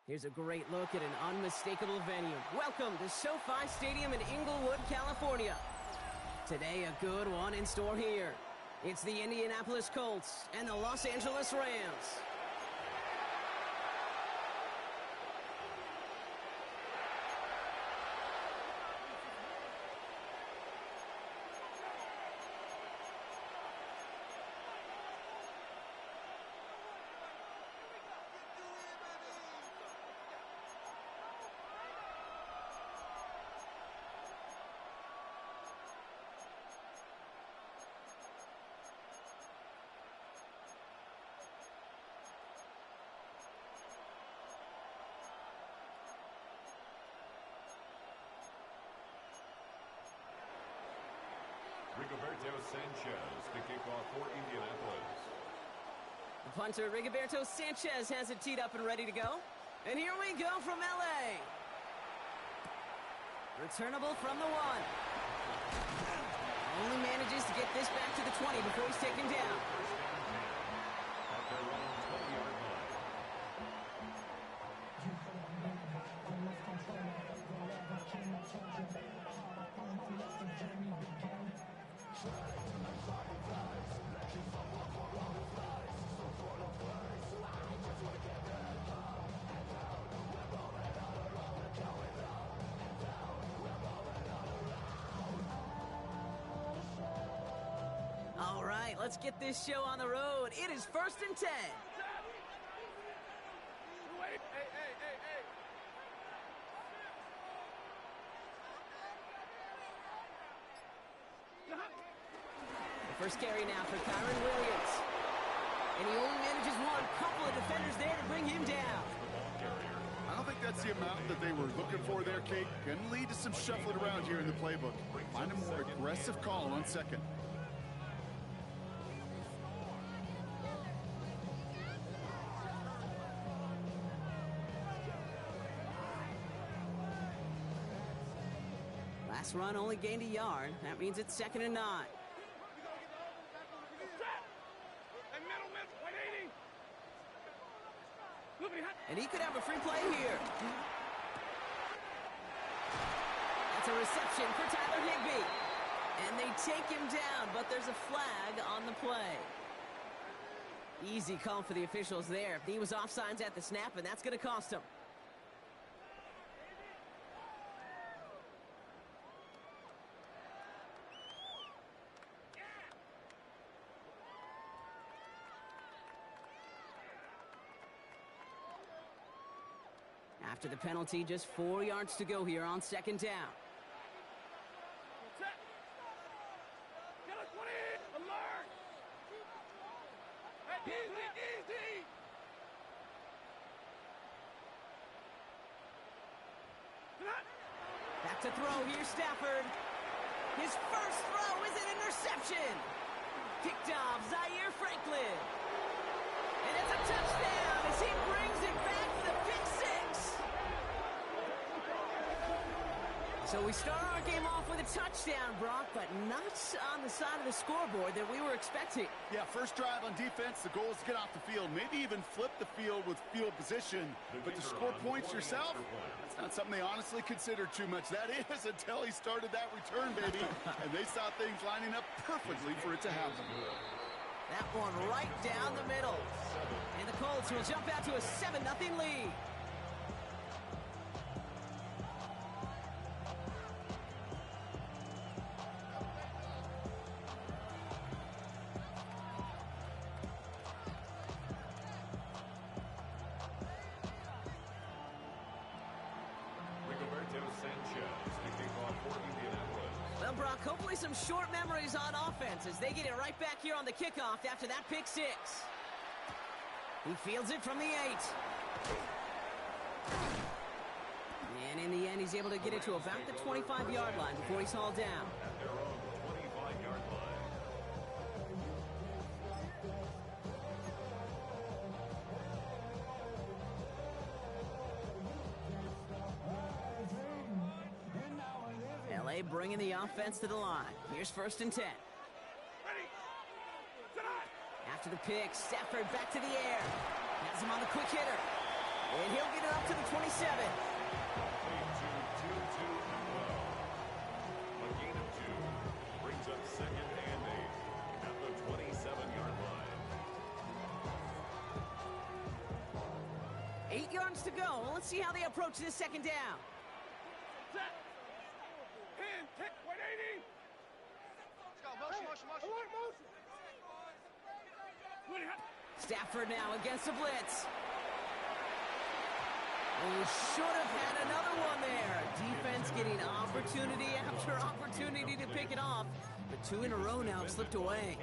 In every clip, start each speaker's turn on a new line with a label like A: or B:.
A: Here's a great look at an unmistakable venue. Welcome to SoFi Stadium in Inglewood, California. Today, a good one in store here. It's the Indianapolis Colts and the Los Angeles Rams.
B: Rigoberto Sanchez to kick off for Indianapolis.
A: The punter, Rigoberto Sanchez, has it teed up and ready to go. And here we go from L.A. Returnable from the 1. Only manages to get this back to the 20 before he's taken down.
B: At their own 20-yard line.
A: All right, let's get this show on the road. It is 1st and 10.
C: Wait, hey.
A: The first carry now for Kyron Williams. And he only manages one. Couple of defenders there to bring him down.
D: I don't think that's the amount that they were looking for there, Kate. Can lead to some shuffling around here in the playbook. Find a more aggressive call on second.
A: Last run only gained a yard. That means it's 2nd and 9. And he could have a free play here. That's a reception for Tyler Higbee. And they take him down, but there's a flag on the play. Easy call for the officials there. He was offsides at the snap, and that's going to cost him. After the penalty, just 4 yards to go here on 2nd down. Back to throw, here's Stafford. His first throw is an interception. Picked off Zaire Franklin. And it's a touchdown as he brings it back to the pick 6. So we start our game off with a touchdown, Brock, but not on the side of the scoreboard that we were expecting.
D: Yeah, first drive on defense, the goal is to get off the field. Maybe even flip the field with field position. But to score points yourself, that's not something they honestly considered too much. That is until he started that return, baby. And they saw things lining up perfectly for it to happen.
A: That one right down the middle. And the Colts will jump out to a 7-0 lead.
B: Rigoberto Sanchez to kick off for Indianapolis.
A: Well, Brock, hopefully some short memories on offense as they get it right back here on the kickoff after that pick 6. He fields it from the 8. And in the end, he's able to get it to about the 25-yard line before he's hauled down.
B: At their own 25-yard line.
A: L.A. bringing the offense to the line. Here's 1st and 10. After the pick, Stafford back to the air. Has him on the quick hitter. And he'll get it up to the 27.
B: Played to 2-2 and well. A gain of 2 brings up second and 8 at the 27-yard line.
A: 8 yards to go. Let's see how they approach this second down.
C: Set. Hand, kick, 180. Let's go, motion. Alert, motion.
A: Stafford now against the blitz. And we should have had another one there. Defense getting opportunity after opportunity to pick it off. But 2 in a row now have slipped away.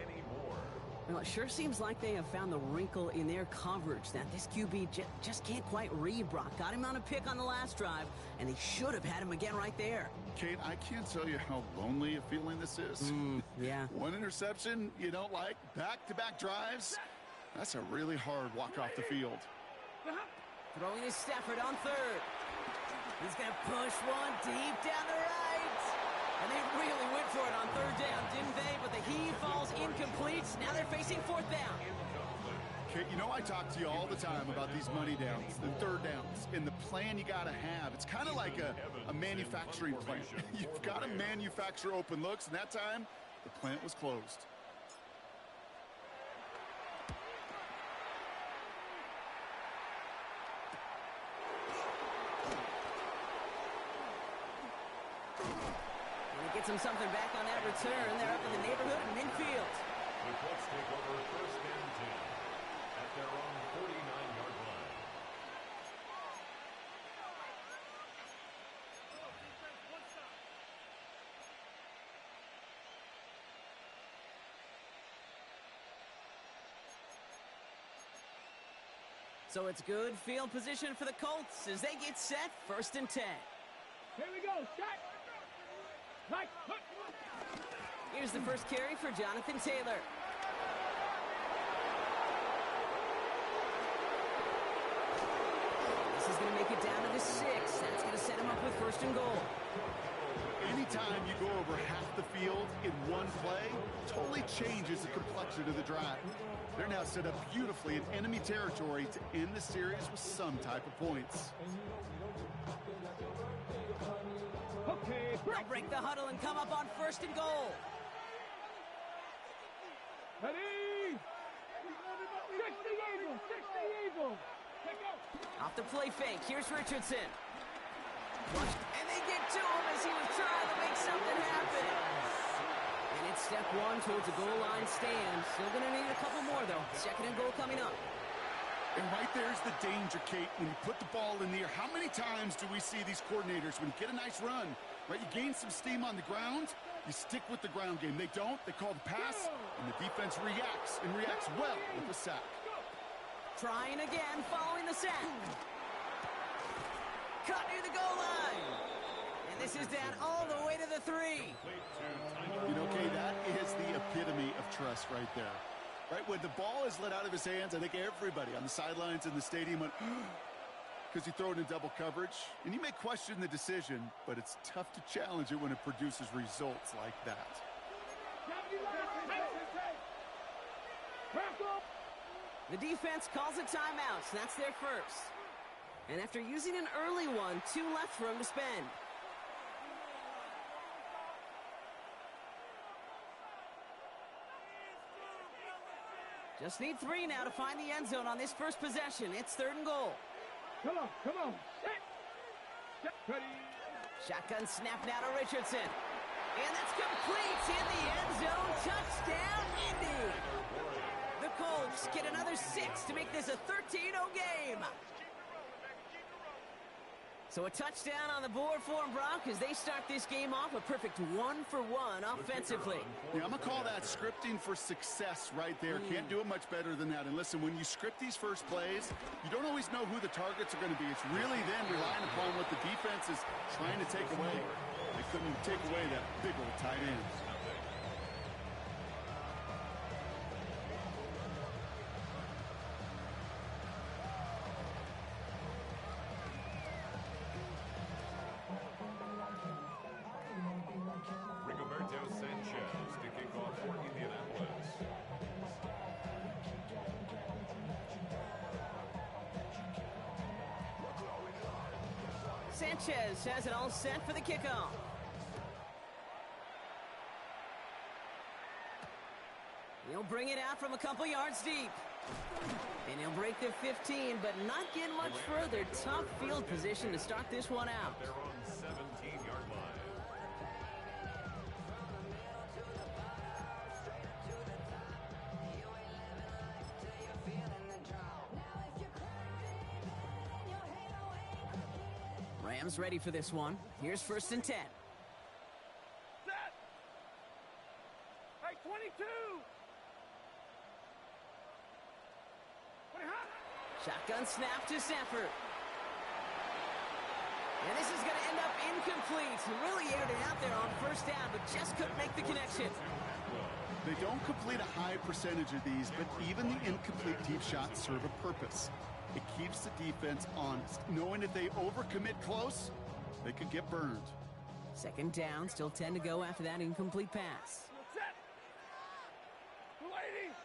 A: Well, it sure seems like they have found the wrinkle in their coverage that this QB just can't quite read. Brock got him on a pick on the last drive, and they should have had him again right there.
D: Kate, I can't tell you how lonely a feeling this is.
A: Yeah.
D: One interception you don't like, back-to-back drives. That's a really hard walk off the field.
A: Throwing his Stafford on third. He's going to push one deep down the right. And they really went for it on third down, didn't they? But the heave falls incomplete. Now they're facing fourth down.
D: Kate, you know I talk to you all the time about these money downs, the third downs, and the plan you got to have. It's kind of like a manufacturing plant. You've got to manufacture open looks, and that time, the plant was closed.
A: Gets him something back on that return. They're up in the neighborhood of midfield.
B: The Colts take over first and 10 at their own 49-yard line.
A: So it's good field position for the Colts as they get set first and 10.
C: Here we go, shot. Right.
A: Here's the first carry for Jonathan Taylor. This is going to make it down to the 6. That's going to set him up with first and goal.
D: Anytime you go over half the field in one play, totally changes the complexion of the drive. They're now set up beautifully in enemy territory to end the series with some type of points.
C: Okay,
A: They'll break the huddle and come up on first and goal.
C: ready. 60 Eagles.
A: Off the play fake, here's Richardson. And they get to him as he was trying to make something happen. And it's step 1 towards a goal line stand. Still going to need a couple more, though. Second and goal coming up.
D: And right there's the danger, Kate, when you put the ball in the air. How many times do we see these coordinators, when you get a nice run, right, you gain some steam on the ground, you stick with the ground game. They don't, they call the pass, and the defense reacts, and reacts well with the sack.
A: Trying again, following the sack. Cut near the goal line. And this is down all the way to the 3.
D: You know, Kate, that is the epitome of trust right there. Right, when the ball is let out of his hands, I think everybody on the sidelines in the stadium went, because you throw it in double coverage. And you may question the decision, but it's tough to challenge it when it produces results like that.
A: The defense calls a timeout, so that's their first. And after using an early one, 2 left for him to spend. Just need 3 now to find the end zone on this first possession. It's third and goal.
C: Come on. Set. Ready.
A: Shotgun snap now to Richardson. And that's complete in the end zone. Touchdown, Indy. The Colts get another 6 to make this a 13-0 game. So a touchdown on the board for them, Brock, as they start this game off a perfect 1-for-1 offensively.
D: Yeah, I'm going to call that scripting for success right there. Can't do it much better than that. And listen, when you script these first plays, you don't always know who the targets are going to be. It's really then relying upon what the defense is trying to take away. They couldn't take away that big old tight end.
B: To kick off for Indianapolis.
A: Sanchez has it all set for the kickoff. He'll bring it out from a couple yards deep. And he'll break the 15, but not get much further. Tough field position to start this one out.
B: They're on 17-yard line.
A: Rams ready for this one. Here's 1st and 10.
C: Set. Hey, 22. 20 hot.
A: Shotgun snap to Stafford. And this is going to end up incomplete. He really aired it out there on 1st down, but just couldn't make the connection.
D: They don't complete a high percentage of these, but even the incomplete deep shots serve a purpose. It keeps the defense honest, knowing if they overcommit close, they could get burned.
A: 2nd down, still 10 to go after that incomplete pass.
C: Set. 280.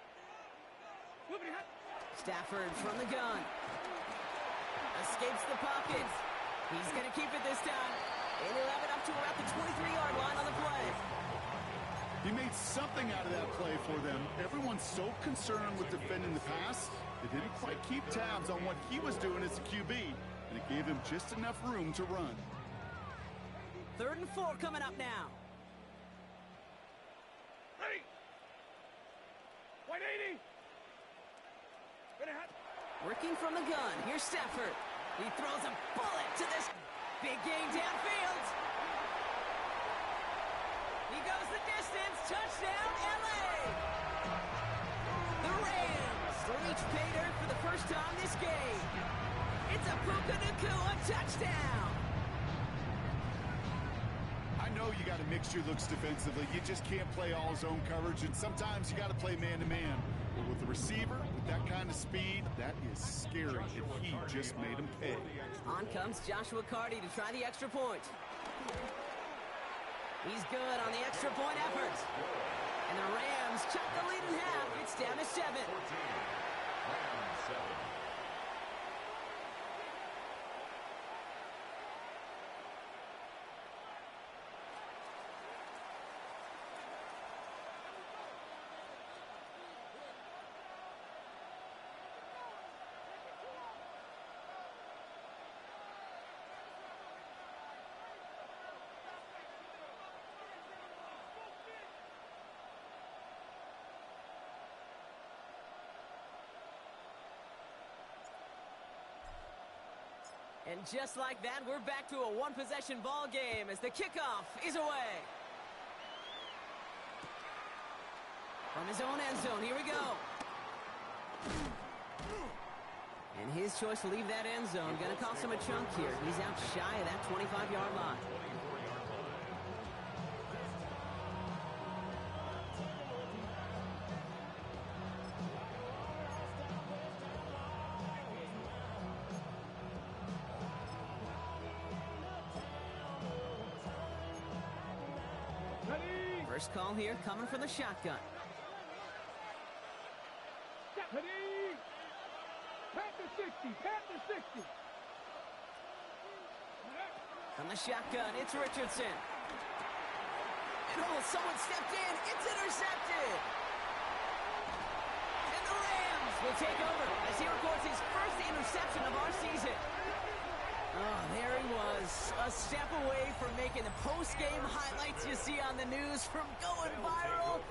C: Moving hot.
A: Stafford from the gun. Escapes the pocket. He's going to keep it this time. And he'll have it up to about the 23-yard line on the play.
D: He made something out of that play for them. Everyone's so concerned with defending the pass, they didn't quite keep tabs on what he was doing as a QB, and it gave him just enough room to run.
A: 3rd and 4 coming up now.
C: Ready. 180. Ready hot.
A: Working from the gun. Here's Stafford. He throws a bullet to this big game downfield. He goes the distance. Touchdown, LA. The Rams reach pay dirt for the first time this game. It's a Puka Nacua touchdown.
D: I know you got to mix your looks defensively. You just can't play all zone coverage, and sometimes you got to play man-to-man. But with the receiver, with that kind of speed, that is scary, and he just made him pay.
A: On comes Joshua Carty to try the extra point. He's good on the extra point effort. And the Rams cut the lead in half. It's down to 7.
B: Rams 7.
A: And just like that, we're back to a one-possession ball game as the kickoff is away. From his own end zone, here we go. And his choice to leave that end zone, going to cost him a chunk here. He's out shy of that 25-yard line. First call here coming from the shotgun.
C: Ready. Panther 60. Panther 60.
A: From the shotgun, it's Richardson. And someone stepped in. It's intercepted. And the Rams will take over as he records his first interception of our season. Oh, there he was, a step away from making the post-game highlights you see on the news from going viral.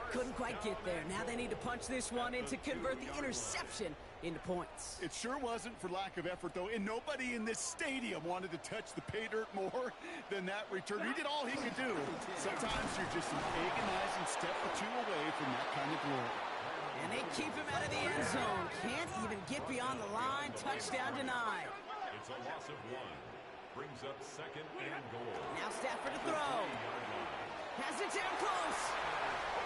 A: Couldn't quite get there. Now they need to punch this one in to convert the interception into points.
D: It sure wasn't for lack of effort, though, and nobody in this stadium wanted to touch the pay dirt more than that return. He did all he could do. Sometimes you're just an agonizing step or two away from that kind of glory.
A: And they keep him out of the end zone. Can't even get beyond the line. Touchdown denied.
B: It's a loss of 1. Brings up 2nd and goal.
A: Now Stafford to throw. Has it down close.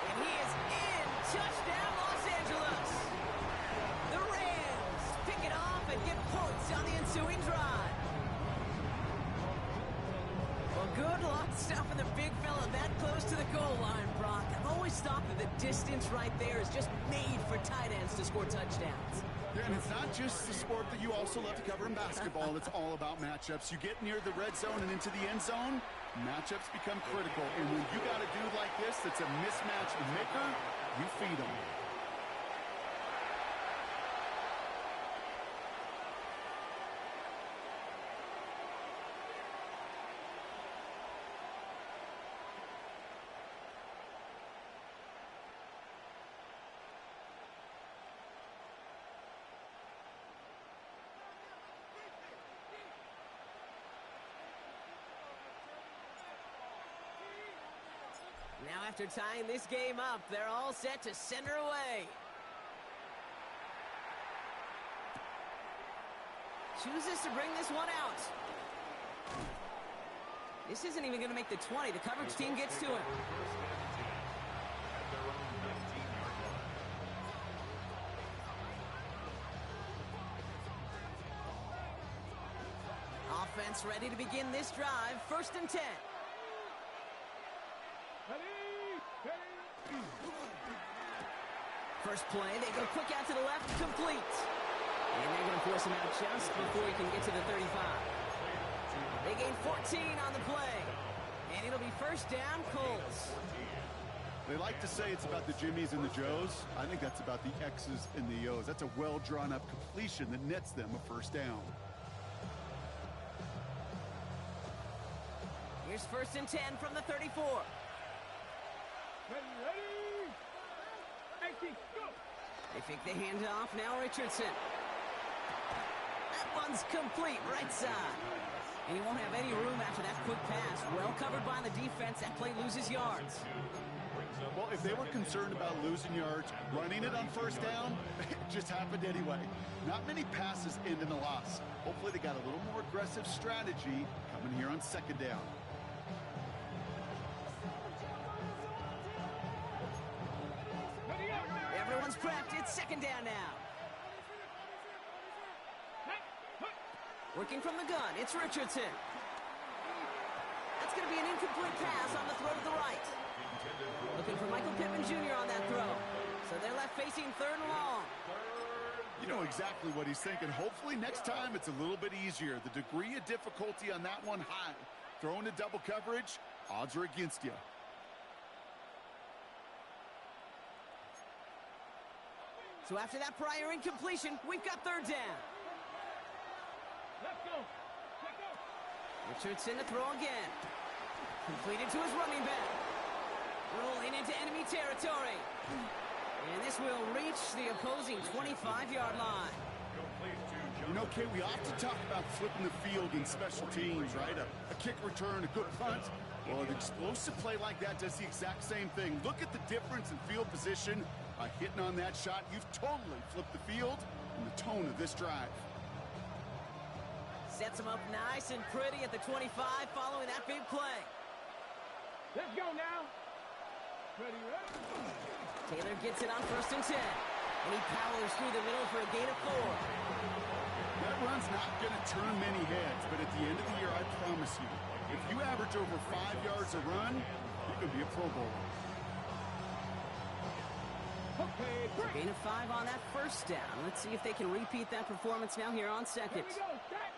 A: And he is in. Touchdown, Los Angeles. The Rams pick it off and get points on the ensuing drive. Well, good luck stuffing the big fella that close to the goal line, Brock. I've always always thought that the distance right there is just made for tight ends to score touchdowns.
D: Yeah, and it's not just the sport that you also love to cover in basketball. It's all about matchups. You get near the red zone and into the end zone, matchups become critical. And when you got a dude like this that's a mismatch maker, you feed him.
A: Now after tying this game up, they're all set to send her away. Chooses to bring this one out. This isn't even going to make the 20. The coverage team gets to him. Offense ready to begin this drive. 1st and 10. First play, they go quick out to the left, complete. And they're going to force him out just before he can get to the 35. They gain 14 on the play. And it'll be 1st down, Colts.
D: They like to say it's about the Jimmies and the Joes. I think that's about the X's and the O's. That's a well-drawn-up completion that nets them a 1st down.
A: Here's 1st and 10 from the 34.
C: Ready. Go.
A: They fake the handoff. Now Richardson. That one's complete, right side. And he won't have any room after that quick pass. Well covered by the defense. That play loses yards.
D: Well, if they were concerned about losing yards, running it on 1st down, it just happened anyway. Not many passes end in a loss. Hopefully they got a little more aggressive strategy coming here on 2nd down.
A: Everyone's prepped. It's 2nd down now. Working from the gun, it's Richardson. That's going to be an incomplete pass on the throw to the right. Looking for Michael Pittman Jr. on that throw. So they're left facing 3rd and long.
D: You know exactly what he's thinking. Hopefully next time it's a little bit easier. The degree of difficulty on that one high. Throwing to double coverage, odds are against you.
A: So after that prior incompletion, we've got 3rd down.
C: Let's go.
A: Richardson to throw again. Completed to his running back. Rolling into enemy territory. And this will reach the opposing 25-yard line.
D: You know, Kay, we often talk about flipping the field in special teams, right? A kick return, a good punt. Well, an explosive play like that does the exact same thing. Look at the difference in field position. By hitting on that shot, you've totally flipped the field and the tone of this drive.
A: Sets him up nice and pretty at the 25 following that big play.
C: Let's go now. Ready.
A: Taylor gets it on 1st and 10. And he powers through the middle for a gain of 4.
D: That run's not going to turn many heads, but at the end of the year, I promise you, if you average over 5 yards a run, you could be a Pro Bowler.
C: Okay, great.
A: Gain of 5 on that 1st down. Let's see if they can repeat that performance now here on 2nd.
C: Here we go. Set.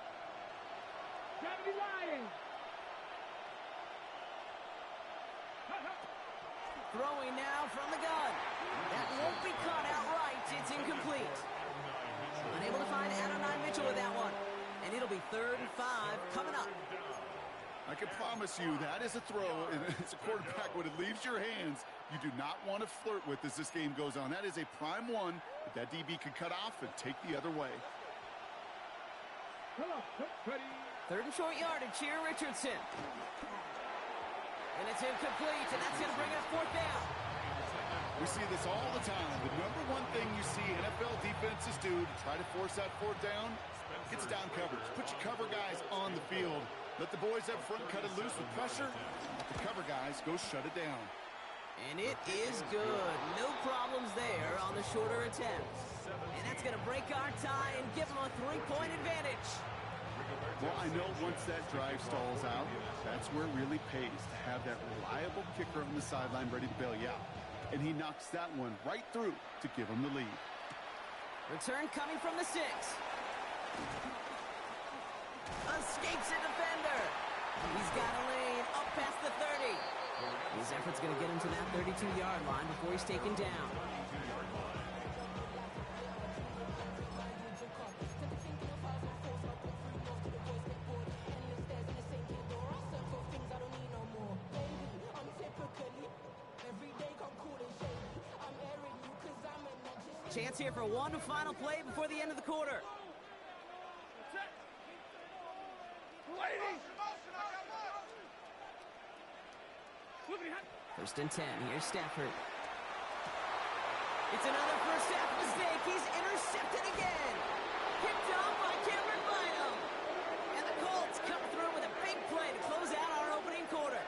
C: Gravity Lions.
A: Throwing now from the gun. That won't be caught outright. It's incomplete. Unable to find Adonai Mitchell with that one. And it'll be 3rd and 5 coming up.
D: I can promise you that is a throw, and as a quarterback, when it leaves your hands, you do not want to flirt with as this game goes on. That is a prime one that DB can cut off and take the other way.
C: Come on. Ready.
A: 3rd and short yardage here, Richardson. And it's incomplete, and that's going to bring up 4th down.
D: We see this all the time. The number one thing you see NFL defenses do to try to force that 4th down, it's down coverage. Put your cover guys on the field. Let the boys up front cut it loose with pressure. Let the cover guys go shut it down.
A: And it is good. No problems there on the shorter attempt. And that's going to break our tie and give them a 3-point advantage.
D: Well, I know once that drive stalls out, that's where it really pays to have that reliable kicker on the sideline ready to bail you out. and he knocks that one right through to give him the lead.
A: Return coming from the 6. Escapes a defender. He's got a lane up past the 30. His effort's going to get him to that 32-yard line before he's taken down. Chance here for one final play before the end of the quarter. First and 10. Here's Stafford. It's another first half mistake. He's intercepted again. Picked off by Cameron Bynum. And the Colts come through with a big play to close out our opening quarter.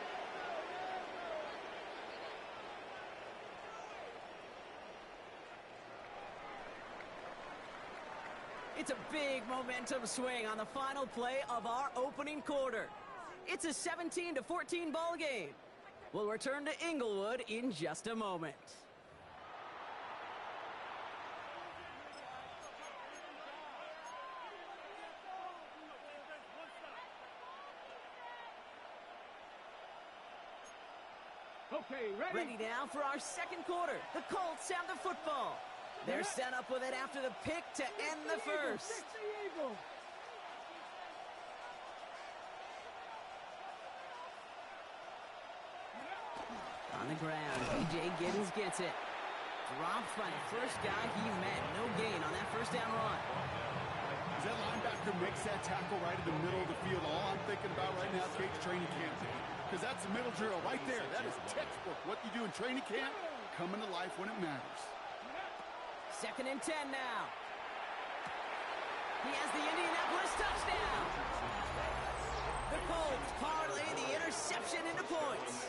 A: It's a big momentum swing on the final play of our opening quarter. It's a 17-14 ball game. We'll return to Inglewood in just a moment.
C: Okay,
A: Ready now for our second quarter. The Colts have the football. They're set up with it after the pick to end the first. On the ground, B.J. Giddens gets it. Dropped by the first guy he met. No gain on that first down run.
D: As that linebacker makes that tackle right in the middle of the field, all I'm thinking about right now is Gates training camp. Because that's the middle drill right there. That is textbook. What you do in training camp, coming to life when it matters.
A: Second and 10 now. He has the Indianapolis touchdown. The Colts parlay the interception into points.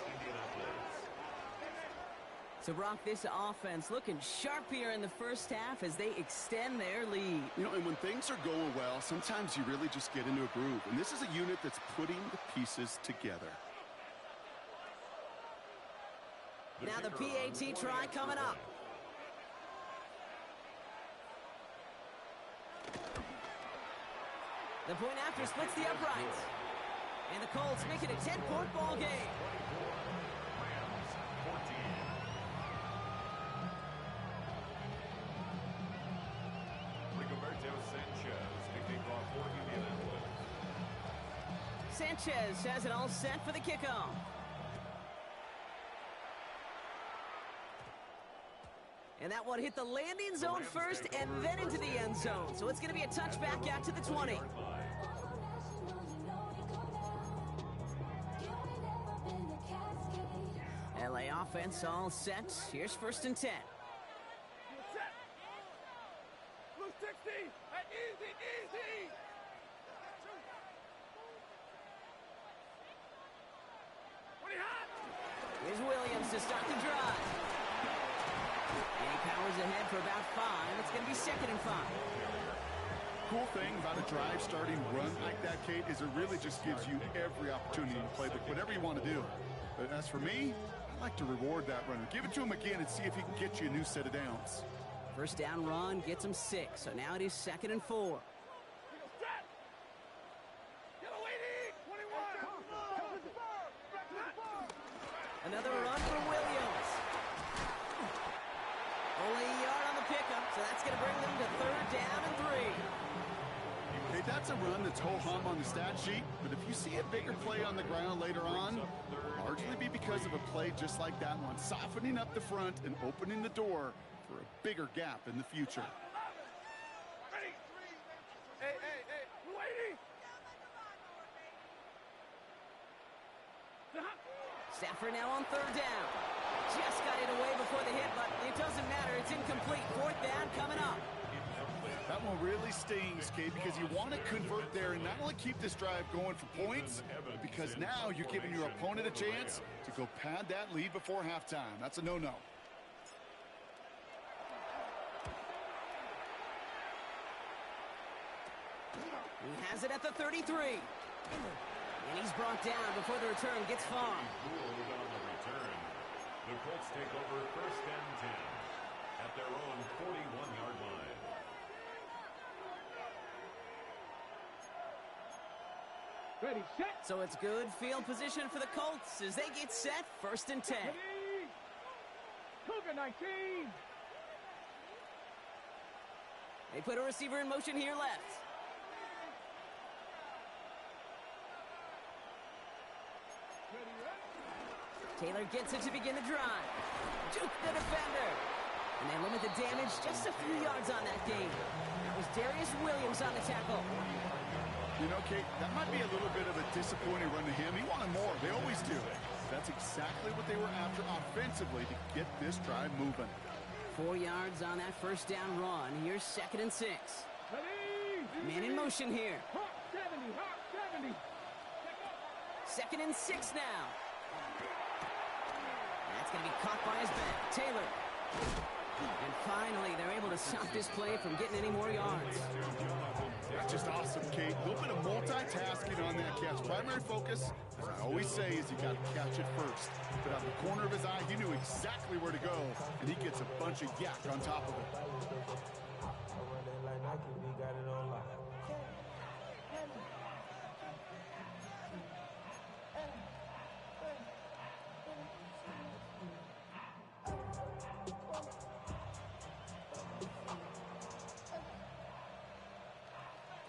A: So, Brock, this offense looking sharp here in the first half as they extend their lead.
D: You know, and when things are going well, sometimes you really just get into a groove. And this is a unit that's putting the pieces together.
A: Now the PAT try coming up. The point after splits the uprights. And the Colts make it a 10-point ball game. Sanchez has it all set for the kickoff. And that one hit the landing zone first and then into the end zone. So it's going to be a touchback out to the 20. LA offense all set. Here's first and 10.
C: Blue 60. Easy.
A: Here's Williams to start the drive. And he powers ahead for about 5. It's going to be second and 5.
D: Cool thing about a drive starting run like that, Kate, is it really just gives you every opportunity to play whatever you want to do. But as for me, I like to reward that runner. Give it to him again and see if he can get you a new set of downs.
A: First down run gets him 6. So now it is second and 4. Another run for Williams. Only a yard on the pickup, so that's going to bring them to third down and 3.
D: Hey, that's a run that's ho-hum on the stat sheet, but if you see a bigger play on the ground later on, largely be because of a play just like that one, softening up the front and opening the door for a bigger gap in the future.
A: Stafford now on third down. Just got it away before the hit, but it doesn't matter. It's incomplete. Fourth down coming up.
D: That one really stings, Kate, because you want to convert there and not only keep this drive going for points, but because now you're giving your opponent a chance to go pad that lead before halftime. That's a no-no.
A: He has it at the 33. And he's brought down before the return gets far.
B: The Colts take over first and 10 at their own 41-yard line.
C: Ready, set.
A: So it's good field position for the Colts as they get set, first and 10.
C: Ready. Cougar 19.
A: They put a receiver in motion here left.
C: Ready, ready.
A: Taylor gets it to begin the drive. Juke the defender. And they limit the damage just a few yards on that game. That was Darius Williams on the tackle.
D: You know, Kate, that might be a little bit of a disappointing run to him. He wanted more. They always do. That's exactly what they were after offensively to get this drive moving.
A: 4 yards on that first down run. Here's second and 6.
C: Ready.
A: Man in motion here.
C: Hawk 70, Hawk 70.
A: Second and 6 now. That's going to be caught by his back. Taylor. And finally, they're able to stop this play from getting any more yards.
D: That's just awesome, Kate. A little bit of multitasking on that catch. Primary focus, as I always say, is you got to catch it first. But out the corner of his eye, he knew exactly where to go, and he gets a bunch of yak on top of it.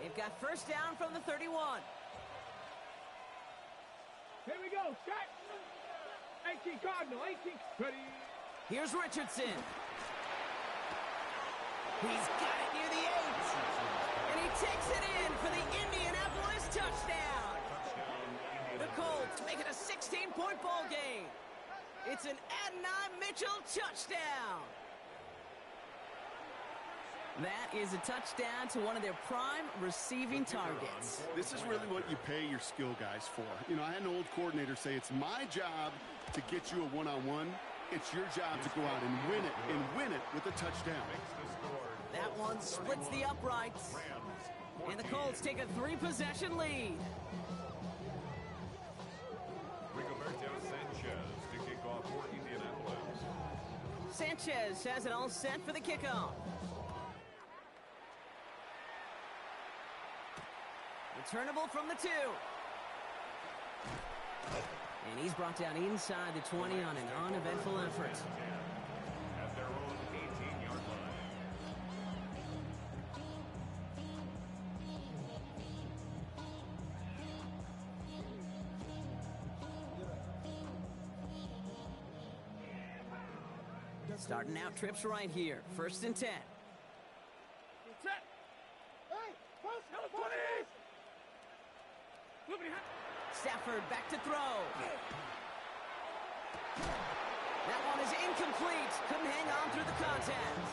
A: They've got first down from the 31.
C: Here we go, set. 18 Cardinal, 18. Ready.
A: Here's Richardson. He's got it near the 8. And he takes it in for the Indianapolis touchdown. The Colts make it a 16-point ball game. It's an Adonai Mitchell touchdown. That is a touchdown to one of their prime receiving targets.
D: This is really what you pay your skill guys for. You know, I had an old coordinator say it's my job to get you a one-on-one. It's your job to go out and win it with a touchdown.
A: That one splits the uprights. And the Colts take a 3-possession lead.
B: Rigoberto Sanchez to kick off for Indianapolis.
A: Sanchez has it all set for the kickoff. Returnable from the 2. And he's brought down inside the 20 on an uneventful effort.
B: At their own 18-yard line.
A: Starting out trips right here. First and 10.
C: Set. Hey, post, number 20.
A: Stafford back to throw. That one is incomplete. Couldn't hang on through the contact.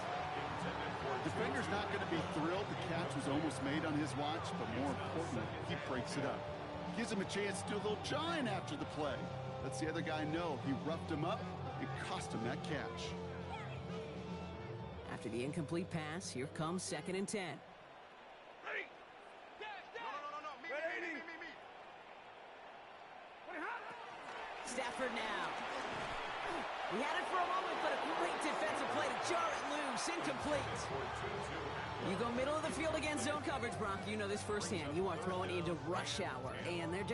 D: Defender's not going to be thrilled the catch was almost made on his watch, but more importantly, he breaks it up. Gives him a chance to do a little jawing after the play. Lets the other guy know he roughed him up and cost him that catch.
A: After the incomplete pass, here comes second and 10.
C: Ready. No. Me.
A: Stafford now. He had it for a moment, but a great defensive play to jar it loose. Incomplete. You go middle of the field against zone coverage, Brock. You know this firsthand. You are throwing into rush hour, and there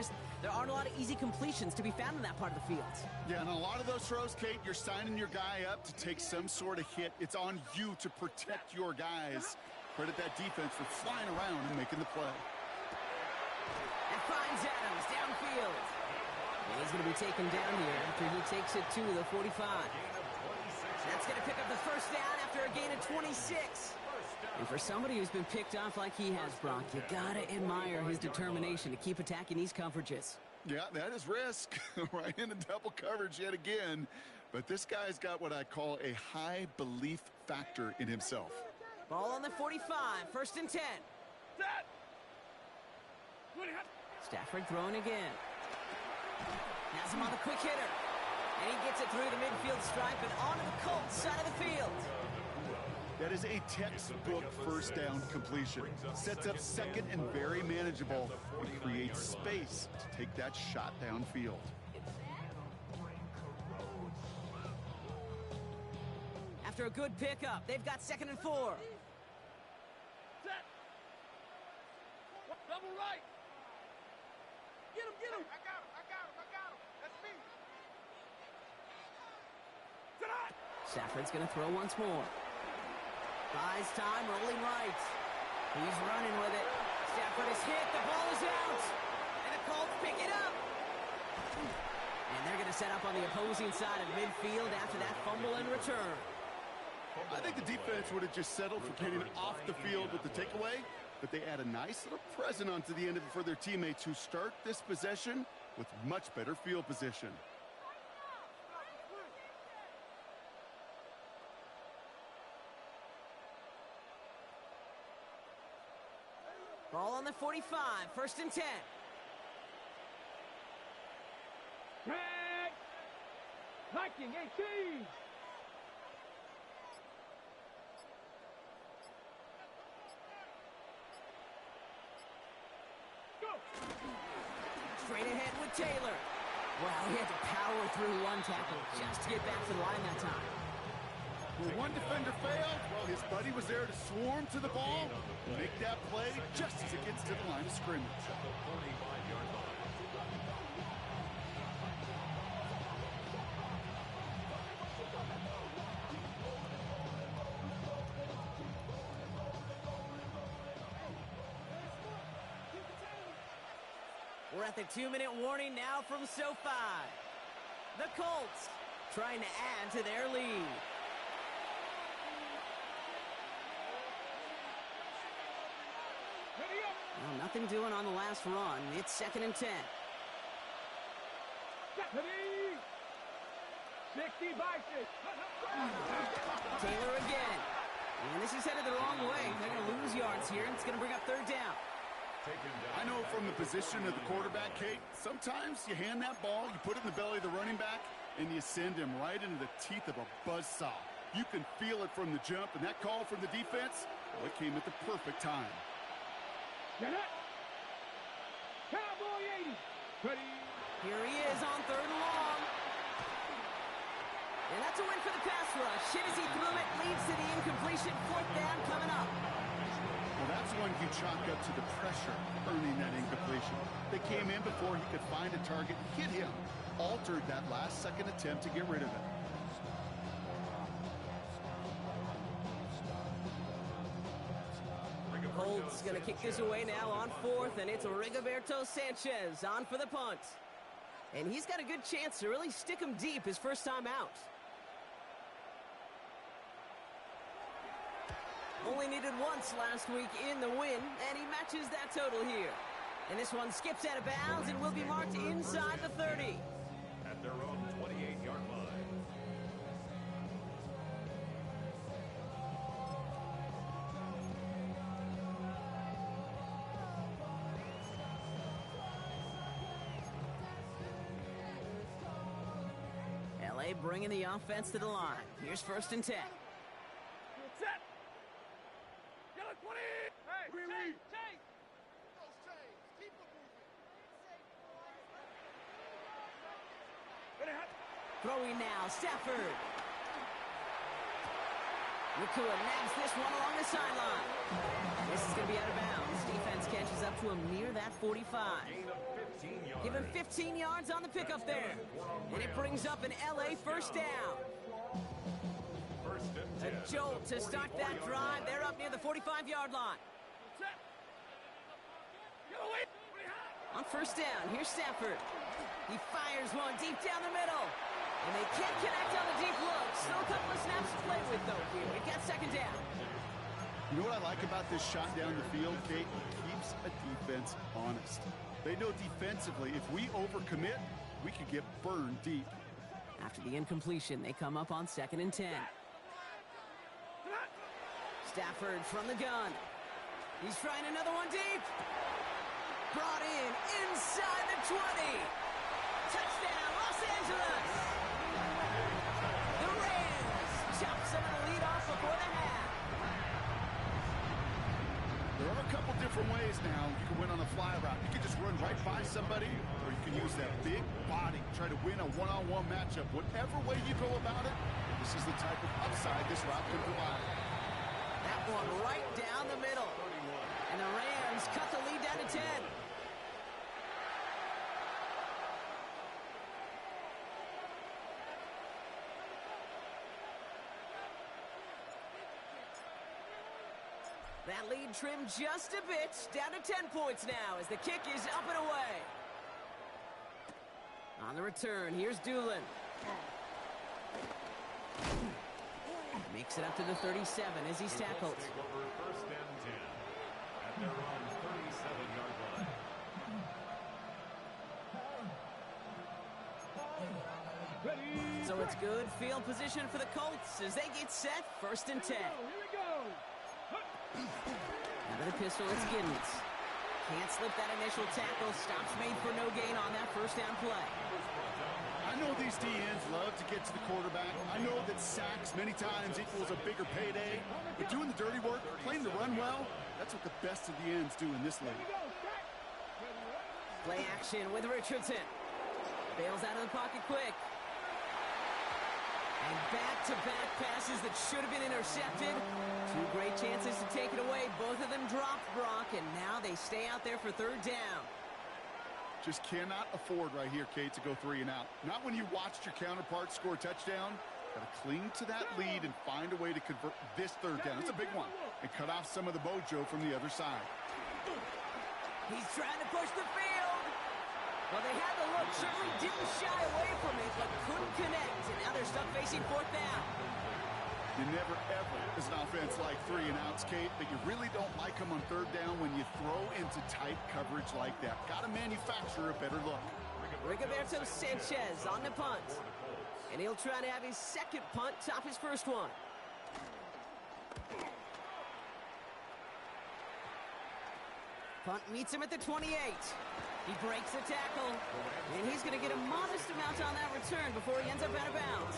A: aren't a lot of easy completions to be found in that part of the field.
D: Yeah, and a lot of those throws, Kate, you're signing your guy up to take some sort of hit. It's on you to protect your guys. Credit that defense for flying around and making the play.
A: And finds Adams downfield. And he's going to be taken down here after he takes it to the 45. That's going to pick up the first down after a gain of 26. And for somebody who's been picked off like he has, Brock, you got to admire his determination to keep attacking these coverages.
D: Yeah, that is risk. Right into double coverage yet again. But this guy's got what I call a high belief factor in himself.
A: Ball on the 45, first and 10. Stafford throwing again. Has him on the quick hitter. And he gets it through the midfield stripe and onto the Colts side of the field.
D: That is a textbook first down completion. Sets up second and very manageable and creates space to take that shot downfield.
A: after a good pickup. They've got 2nd and 4.
C: Set. Double right. Get him, get him.
E: I got him. That's me.
A: Stafford's going to throw once more. Buys time, rolling right. He's running with it. Stafford is hit. The ball is out. And the Colts pick it up. And they're going to set up on the opposing side of midfield after that fumble and return.
D: I think the defense would have just settled for getting off the field with the takeaway, but they add a nice little present onto the end of it for their teammates who start this possession with much better field position.
A: Ball on the 45, 1st and 10.
C: Tag. Hiking 18. Go.
A: Straight ahead with Taylor. Wow, he had to power through one tackle just to get back to the line that time.
D: Where one defender failed, well, his buddy was there to swarm to the ball and make that play just as it gets to the line of scrimmage.
A: We're at the 2-minute warning now from SoFi. The Colts trying to add to their lead.
C: Ready up.
A: Well, nothing doing on the last run. It's 2nd and 10.
C: Ready. 60 by 6.
A: Taylor again. And this is headed the wrong way. They're going to lose yards here, and it's going to bring up 3rd down.
D: I know from the position of the quarterback, Kate, sometimes you hand that ball, you put it in the belly of the running back, and you send him right into the teeth of a buzzsaw. You can feel it from the jump, and that call from the defense, well, it came at the perfect time.
C: Get it. Cowboy 80. Ready.
A: Here he is on 3rd and long. And that's a win for the pass rush. Shit as he threw it, leads to the incompletion. 4th down coming up.
D: Well, that's one you chalk up to the pressure earning that incompletion. They came in before he could find a target, hit him, altered that last-second attempt to get rid of it.
A: Colts going to kick this away now on 4th, and it's Rigoberto Sanchez on for the punt. And he's got a good chance to really stick him deep his first time out. Only needed once last week in the win, and he matches that total here. And this one skips out of bounds and will be marked inside the 30.
B: At their own 28-yard line.
A: LA bringing the offense to the line. Here's 1st and 10.
C: Set. Get it, 20. Hey,
E: Really?
C: Chase.
E: Those chains. Keep them moving.
C: Ready, hot.
A: Throwing now, Stafford. Nakua nags this one along the sideline. This is going to be out of bounds. Defense catches up to him near that 45.
B: Gain of 15 yards.
A: Give him 15 yards on the pickup there. And it brings up an LA 1st down.
B: 1st and 10.
A: A jolt to start that drive. They're up near the 45-yard line.
C: Set. Get away. Ready, hot.
A: On 1st down, here's Stafford. He fires one deep down the middle. And they can't connect on the deep look. Still a couple of snaps to play with, though, here. We've got 2nd down.
D: You know what I like about this shot down the field, Kate? It keeps a defense honest. They know defensively, if we overcommit, we could get burned deep.
A: After the incompletion, they come up on 2nd and 10. Stafford from the gun. He's trying another one deep. Brought in inside the 20. Touchdown, Los Angeles. The Rams chop some of the lead off before the half.
D: There are a couple different ways now. You can win on a fly route. You can just run right by somebody, or you can use that big body, try to win a one-on-one matchup. Whatever way you go about it, this is the type of upside this route can provide.
A: That one right down the middle. And the Rams cut the lead down to 10. That lead trimmed just a bit, down to 10 points now as the kick is up and away. On the return, here's Doolin. Makes it up to the 37 as he's tackled.
B: Take over first and 10 at their own 37-yard line.
A: So it's good field position for the Colts as they get set, first and 10.
C: Here we go.
A: Out of the pistol, it's Giddens. Can't slip that initial tackle. Stops made for no gain on that first down play.
D: I know these DNs love to get to the quarterback. I know that sacks many times equals a bigger payday. But doing the dirty work, playing the run well, that's what the best of the ends do in this league.
A: Play action with Richardson. Bails out of the pocket quick. And back-to-back passes that should have been intercepted. Two great chances to take it away. Both of them dropped, Brock, and now they stay out there for third down.
D: Just cannot afford right here, Kate, to go 3 and out. Not when you watched your counterpart score a touchdown. Got to cling to that lead and find a way to convert this third down. It's a big one. And cut off some of the mojo from the other side.
A: He's trying to push the field. Well, they had the look, certainly didn't shy away from it, but couldn't connect. And now they're stuck facing fourth down.
D: You never, ever, as an offense, like 3 and outs, Kate, but you really don't like them on third down when you throw into tight coverage like that. Got to manufacture a better look.
A: Rigoberto Sanchez on the punt. And he'll try to have his second punt top his first one. Punt meets him at the 28. He breaks the tackle. And he's going to get a modest amount on that return before he ends up out of bounds.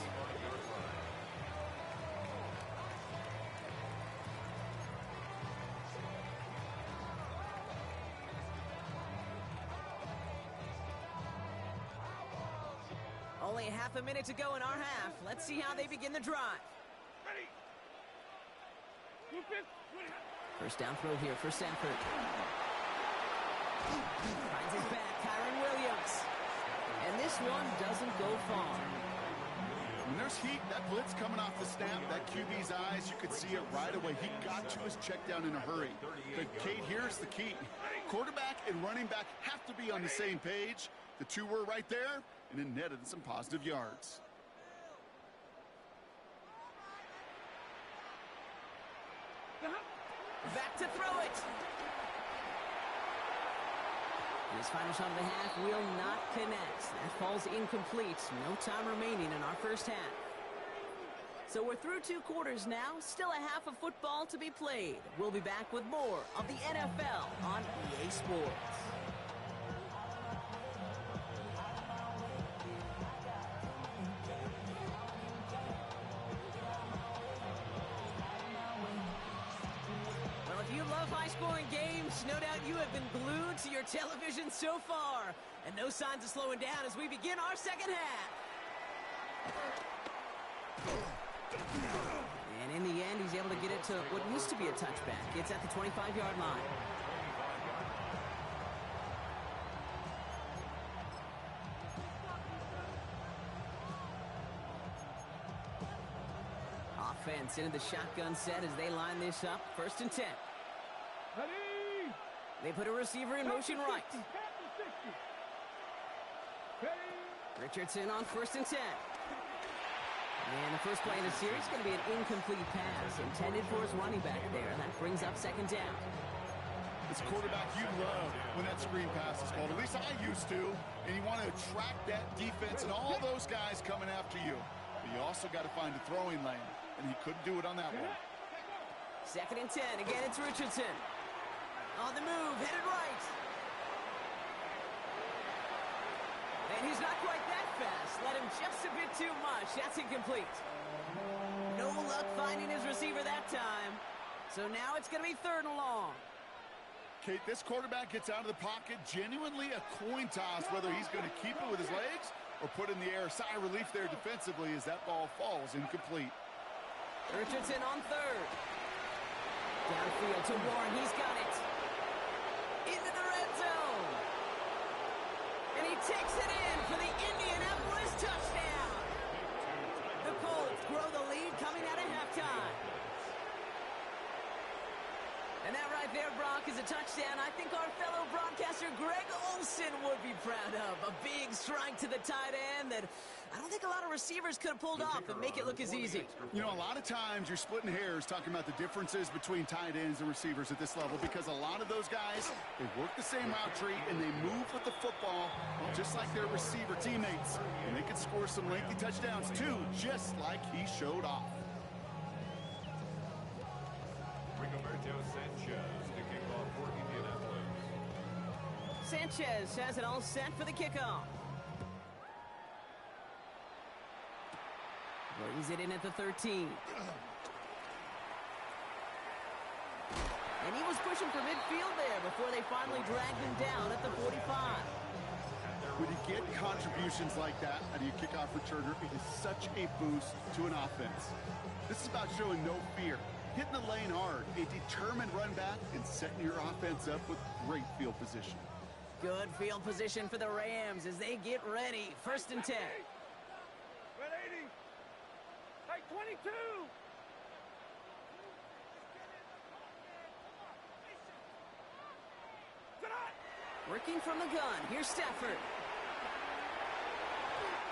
A: Only a half a minute to go in our half. Let's see how they begin the drive.
C: Ready.
A: First down throw here for Sanford. Finds his back, Kyron Williams. And this one doesn't go far.
D: When there's heat, that blitz coming off the snap, that QB's eyes, you could see it right away. He got to his check down in a hurry. But Kate, here's the key. Quarterback and running back have to be on the same page. The two were right there, and it netted some positive yards.
A: Back to throw it. His final shot of the half will not connect. That falls incomplete. No time remaining in our first half. So we're through 2 quarters now. Still a half of football to be played. We'll be back with more of the NFL on EA Sports. Well, if you love high-scoring games, no doubt you have been glued to your television so far. And no signs of slowing down as we begin our second half. And in the end, he's able to get it to what used to be a touchback. It's at the 25-yard line. Offense into the shotgun set as they line this up. First and 10.
C: Ready.
A: They put a receiver in motion right. Richardson on first and 10. And the first play of the series is going to be an incomplete pass intended for his running back there. And that brings up second down.
D: This quarterback, you love when that screen pass is called. At least I used to. And you want to attract that defense and all those guys coming after you. But you also got to find a throwing lane. And he couldn't do it on that one.
A: Second and 10. Again, it's Richardson. On the move, headed right. And he's not quite that fast. Let him just a bit too much. That's incomplete. No luck finding his receiver that time. So now it's going to be third and long.
D: Kate, this quarterback gets out of the pocket. Genuinely a coin toss whether he's going to keep it with his legs or put in the air. Sigh of relief there defensively as that ball falls incomplete.
A: Richardson on third. Downfield to Warren. He's got it. Into the red zone. And he takes it in for the Indianapolis touchdown. The Colts grow the lead coming out of halftime. And that right there, Brock, is a touchdown I think our fellow broadcaster Greg Olsen would be proud of. A big strike to the tight end that I don't think a lot of receivers could have pulled off and make it look as easy.
D: You know, a lot of times you're splitting hairs talking about the differences between tight ends and receivers at this level because a lot of those guys, they work the same route tree and they move with the football just like their receiver teammates. And they can score some lengthy touchdowns too, just like he showed off.
A: Sanchez has it all set for the kickoff. Brings it in at the 13. And he was pushing for midfield there before they finally dragged him down at the 45.
D: When you get contributions like that out of your kickoff returner, it is such a boost to an offense. This is about showing no fear, hitting the lane hard, a determined run back, and setting your offense up with great field position.
A: Good field position for the Rams as they get ready. 1st and 10.
C: Red 80. Hey, 22.
A: Working from the gun. Here's Stafford.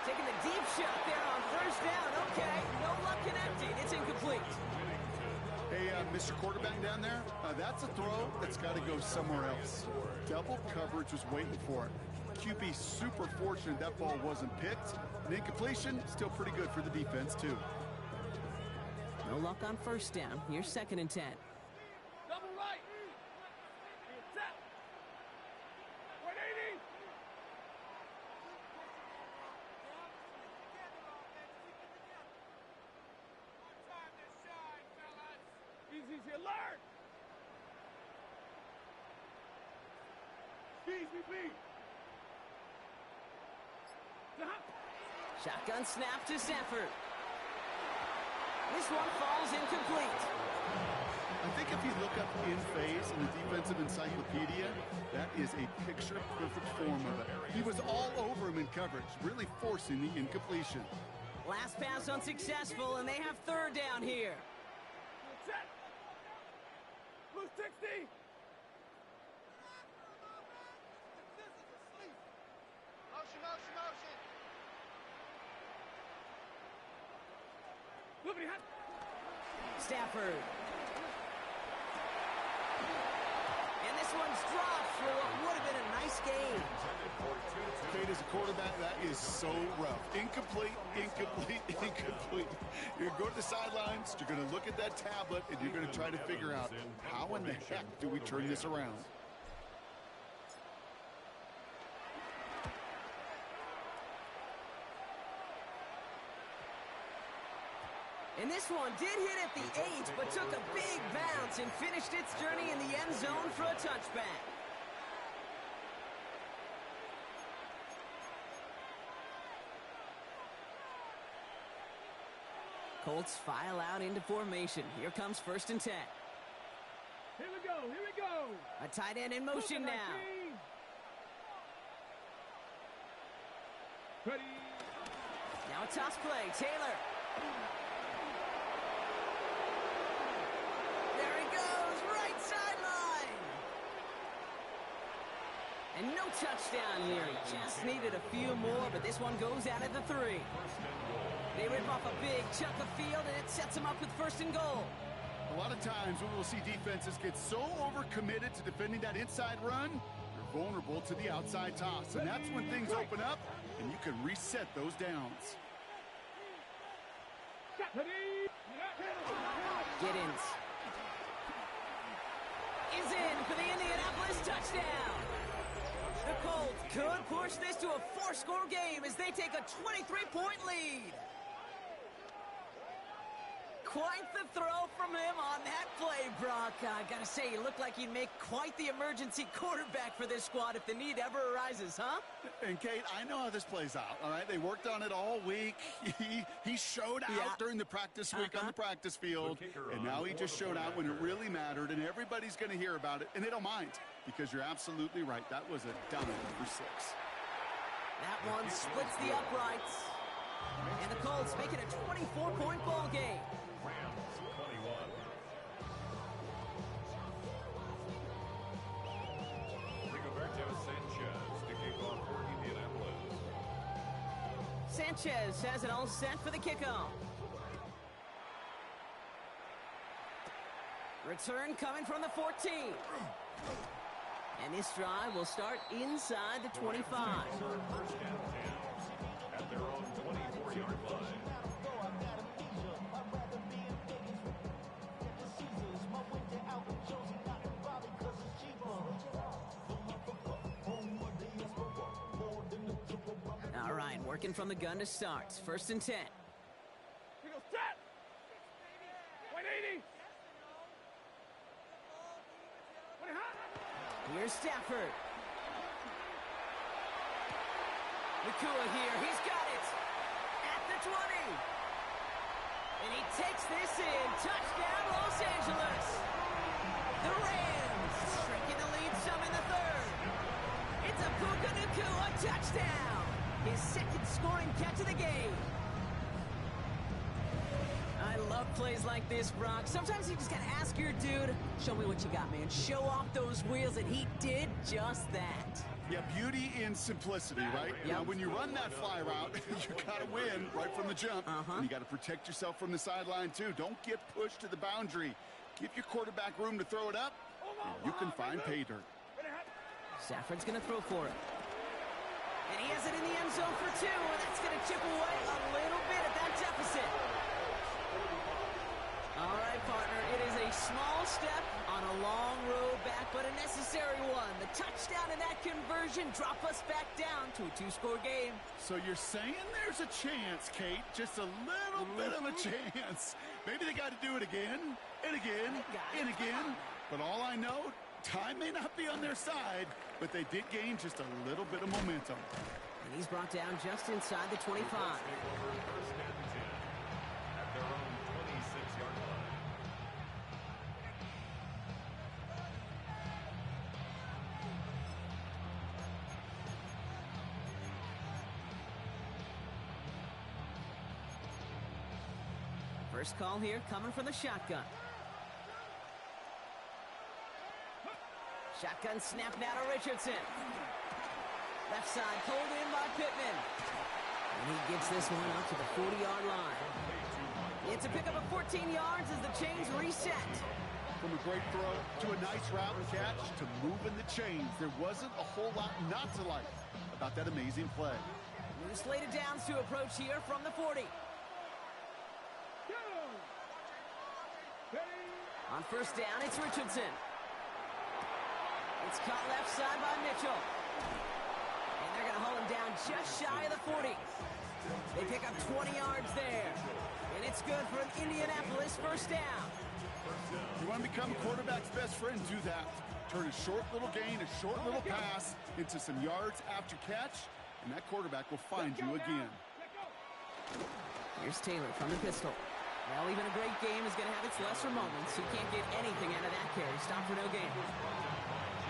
A: Taking the deep shot there on 1st down. Okay, no luck connecting. It's incomplete.
D: Hey, Mr. Quarterback down there, that's a throw that's got to go somewhere else. Double coverage was waiting for it. QB super fortunate that ball wasn't picked. An incompletion, still pretty good for the defense, too.
A: No luck on 1st down. Here's 2nd and 10.
C: Double right. Set. 180. Easy, alert! Excuse me, please.
A: Shotgun snap to Stafford. This one falls incomplete.
D: I think if you look up in phase in the defensive encyclopedia, that is a picture-perfect form of it. He was all over him in coverage, really forcing the incompletion.
A: Last pass unsuccessful, and they have 3rd down here.
C: Set. Blue 60.
E: Motion.
C: Look at him.
A: Stafford. And this one's dropped for what would have been a nice game.
D: Kate, as a quarterback, that is so rough. Incomplete. You're going to go to the sidelines, you're going to look at that tablet, and you're going to try to figure out how in the heck do we turn this around.
A: And this one did hit at the 8, but took a big bounce and finished its journey in the end zone for a touchback. Colts file out into formation. Here comes 1st and 10.
C: Here we go.
A: A tight end in motion now.
C: Ready.
A: Now a toss play. Taylor. There he goes. Right sideline. And no touchdown here. He just needed a few more, but this one goes out at the 3. They rip off a big chunk of field, and it sets them up with 1st and goal.
D: A lot of times we will see defenses get so overcommitted to defending that inside run, they're vulnerable to the outside toss. And that's when things open up, and you can reset those downs.
A: Giddens is in for the Indianapolis touchdown. The Colts could push this to a 4-score game as they take a 23-point lead. quite the throw from him on that play, Brock. I gotta say, you look like you'd make quite the emergency quarterback for this squad if the need ever arises, huh?
D: And Kate, I know how this plays out, all right? They worked on it all week. He showed out during the practice week on the practice field, and now he just showed out when it really mattered, and everybody's going to hear about it, and they don't mind, because you're absolutely right. That was a dime for 6.
A: That one splits the uprights. And the Colts make it a 24-point ball game.
B: Rams 21. Rigoberto Sanchez to kick off for Indianapolis.
A: Sanchez has it all set for the kickoff. Return coming from the 14. And this drive will start inside the 25.
B: First and 10 at their own 24-yard line.
A: All right, working from the gun to start. First and 10.
C: He goes, set! 180! 20 hot!
A: Here's Stafford. Nakua here. He's got it. At the 20. And he takes this in. Touchdown, Los Angeles. The Rams shrinking the lead some in the third. It's a Puka Nakua touchdown. His second scoring catch of the game. I love plays like this, Brock. Sometimes you just gotta ask your dude, show me what you got, man. Show off those wheels, and he did just that.
D: Yeah, beauty in simplicity, right?
A: Yep.
D: Now, when you run that fly route, you got to win right from the jump. And you got to protect yourself from the sideline, too. Don't get pushed to the boundary. Give your quarterback room to throw it up, and you can find pay dirt.
A: Stafford's going to throw for it. And he has it in the end zone for 2, and that's going to chip away a little bit at that deficit. All right, partner, it is a small step on a long road back, but a necessary one. The touchdown and that conversion drop us back down to a 2-score game.
D: So you're saying there's a chance, Kate, just a little bit of a chance. Maybe they got to do it again, and again, and again. But all I know, time may not be on their side, but they did gain just a little bit of momentum.
A: And he's brought down just inside the 25.
B: First and 10 at their own 26-yard line.
A: First call here coming from the shotgun. Shotgun snap now to Richardson. Left side pulled in by Pittman. And he gets this one up to the 40-yard line. It's a pickup of 14 yards as the chains reset.
D: From a great throw to a nice route and catch to moving the chains. There wasn't a whole lot not to like about that amazing play.
A: New slated downs to approach here from the 40. On first down, it's Richardson. It's caught left side by Mitchell. And they're going to haul him down just shy of the 40. They pick up 20 yards there. And it's good for an Indianapolis first down.
D: You want to become a quarterback's best friend, do that. Turn a short little gain, a short little pass into some yards after catch, and that quarterback will find you again.
A: Here's Taylor from the pistol. Well, even a great game is going to have its lesser moments. He can't get anything out of that carry. Stop for no gain.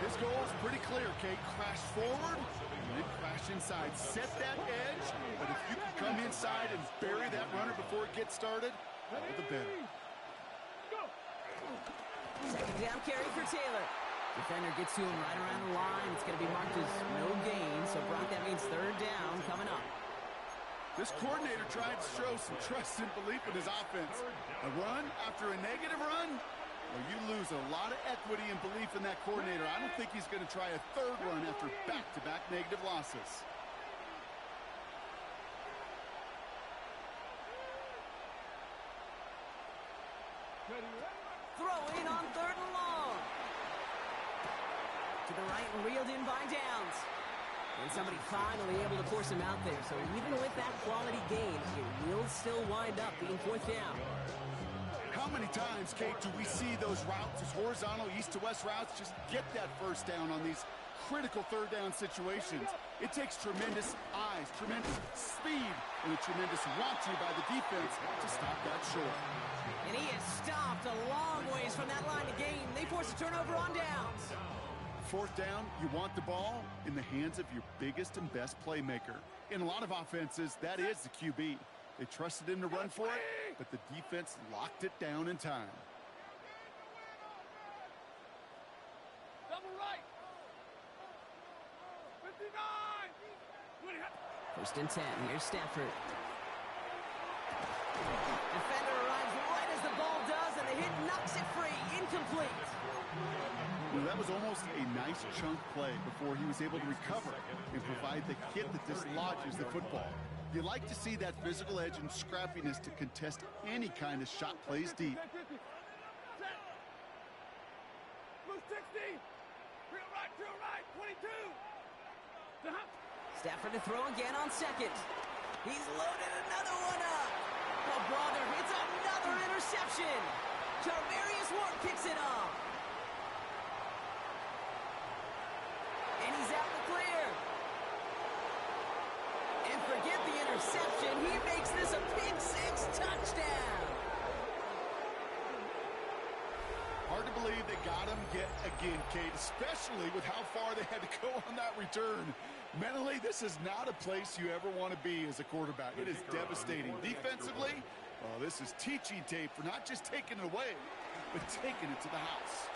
D: His goal is pretty clear, Kate. Crash forward and then crash inside. Set that edge, but if you can come inside and bury that runner before it gets started, all the better.
A: Second down carry for Taylor. Defender gets to him right around the line. It's going to be marked as no gain. So, Brock, that means third down coming up.
D: This coordinator tried to show some trust and belief in his offense. A run after a negative run, well, you lose a lot of equity and belief in that coordinator. I don't think he's going to try a third run after back-to-back negative losses.
A: Throwing on third and long. To the right and reeled in by Downs. And somebody finally able to force him out there. So even with that quality gain, it will still wind up being fourth down.
D: times, Kate, do we see those routes, those horizontal east to west routes, just get that first down on these critical third down situations? It takes tremendous eyes, tremendous speed, and a tremendous want to by the defense to stop that short.
A: And he is stopped a long ways from that line of game. They force a turnover on downs.
D: Fourth down, you want the ball in the hands of your biggest and best playmaker. In a lot of offenses, that is the QB. They trusted him to run for it, but the defense locked it down in time.
C: Double right. 59.
A: First and 10. Here's Stafford. Defender arrives right as the ball does, and the hit knocks it free. Incomplete.
D: Well, that was almost a nice chunk play before he was able to recover and provide the hit that dislodges the football. You like to see that physical edge and scrappiness to contest any kind of shot plays deep.
C: Blue 60. Real right, 22.
A: Stafford to throw again on second. He's loaded another one up. Oh, brother, it's another interception. Charvarius Ward picks it off. And he's out the clear. And forget the interception. He makes this a pick six touchdown.
D: Hard to believe they got him yet again, Kate, especially with how far they had to go on that return. Mentally, this is not a place you ever want to be as a quarterback. It is devastating. Defensively, well, this is teaching tape for not just taking it away, but taking it to the house.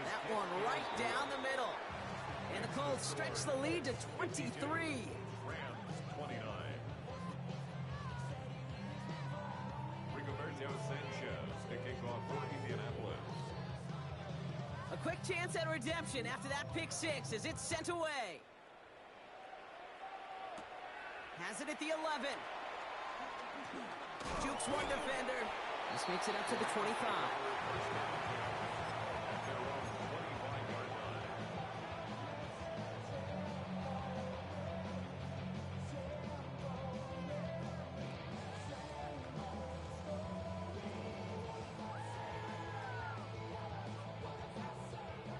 A: That one right down the middle. And the Colts stretch the lead to 23.
B: Rams 29. Rigoberto Sanchez to kick off for Indianapolis.
A: A quick chance at redemption after that pick six as it's sent away. Has it at the 11. Jukes one defender. This makes it up to the 25.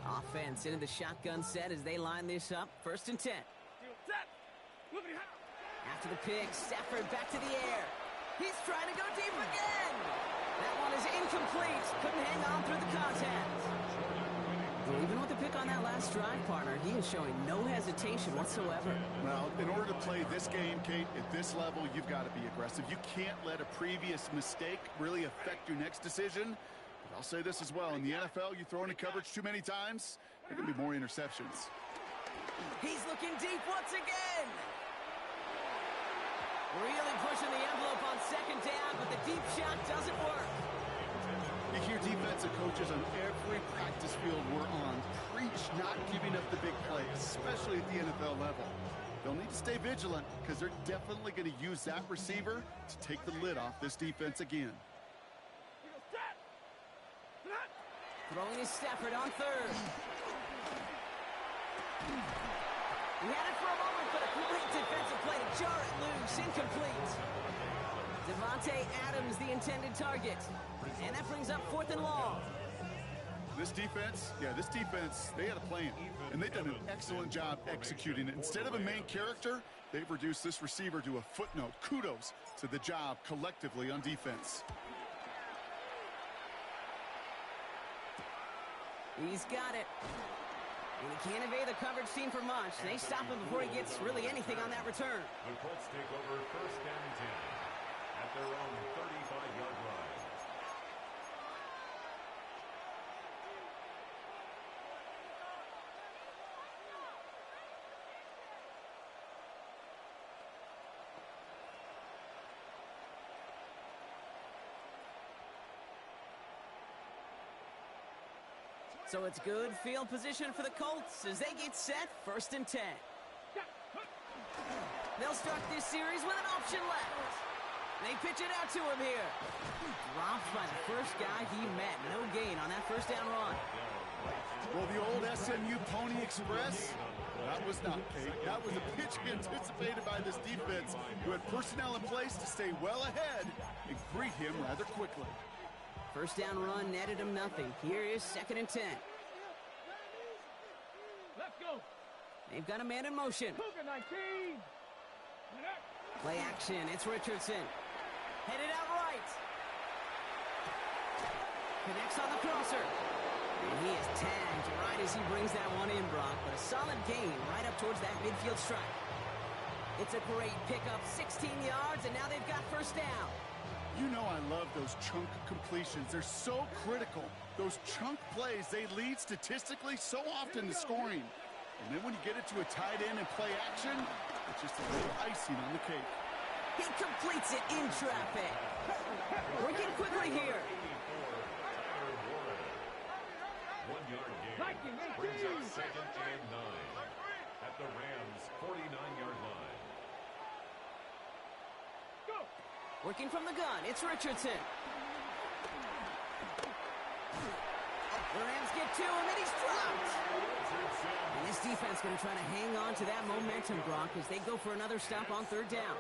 A: Offense into the shotgun set as they line this up. First and 10. After the pick, Stafford back to the air. He's trying to go deep again. That one is incomplete. Couldn't hang on through the contact. Well, even with the pick on that last drive, partner, he is showing no hesitation whatsoever.
D: Well, in order to play this game, Kate, at this level, you've got to be aggressive. You can't let a previous mistake really affect your next decision. But I'll say this as well. In the NFL, you throw into coverage too many times, there can be more interceptions.
A: He's looking deep once again. Really pushing the envelope on second down, but the deep shot doesn't work.
D: You hear defensive coaches on every practice field we're on preach not giving up the big play, especially at the NFL level. They'll need to stay vigilant because they're definitely going to use that receiver to take the lid off this defense again.
A: Throwing is Stafford on third. He had it for a moment, but a great defensive play to jar it loose. Incomplete. Devontae Adams, the intended target. And that brings up fourth and long.
D: This defense, they had a plan. And they've done an excellent job executing it. Instead of a main character, they've reduced this receiver to a footnote. Kudos to the job collectively on defense.
A: He's got it. And he can't evade the coverage team for much. They stop him before he gets really anything on that return.
B: The Colts take over first and 10 at their own 35-yard line.
A: So it's good field position for the Colts as they get set first and 10. They'll start this series with an option left. They pitch it out to him here. Dropped by the first guy he met. No gain on that first down run.
D: Well, the old SMU Pony Express, that was not, Kate. That was a pitch anticipated by this defense who had personnel in place to stay well ahead and greet him rather quickly.
A: First down run netted him nothing. Here is 2nd and 10.
C: Let's go.
A: They've got a man in motion.
C: Cougar 19.
A: Play action. It's Richardson. Headed out right. Connects on the crosser. And he is tagged right as he brings that one in, Brock. But a solid gain right up towards that midfield strike. It's a great pickup, 16 yards, and now they've got first down.
D: You know I love those chunk completions. They're so critical. Those chunk plays, they lead statistically so often to scoring. And then when you get it to a tight end and play action, it's just a little icing on the cake.
A: He completes it in traffic. Working quickly here.
B: 1 yard gain brings up 2nd and 9 at the Rams' 49-yard line.
A: Working from the gun, it's Richardson. The Rams get to him, and he's dropped. And this defense going to try to hang on to that momentum, Brock, as they go for another stop on 3rd down.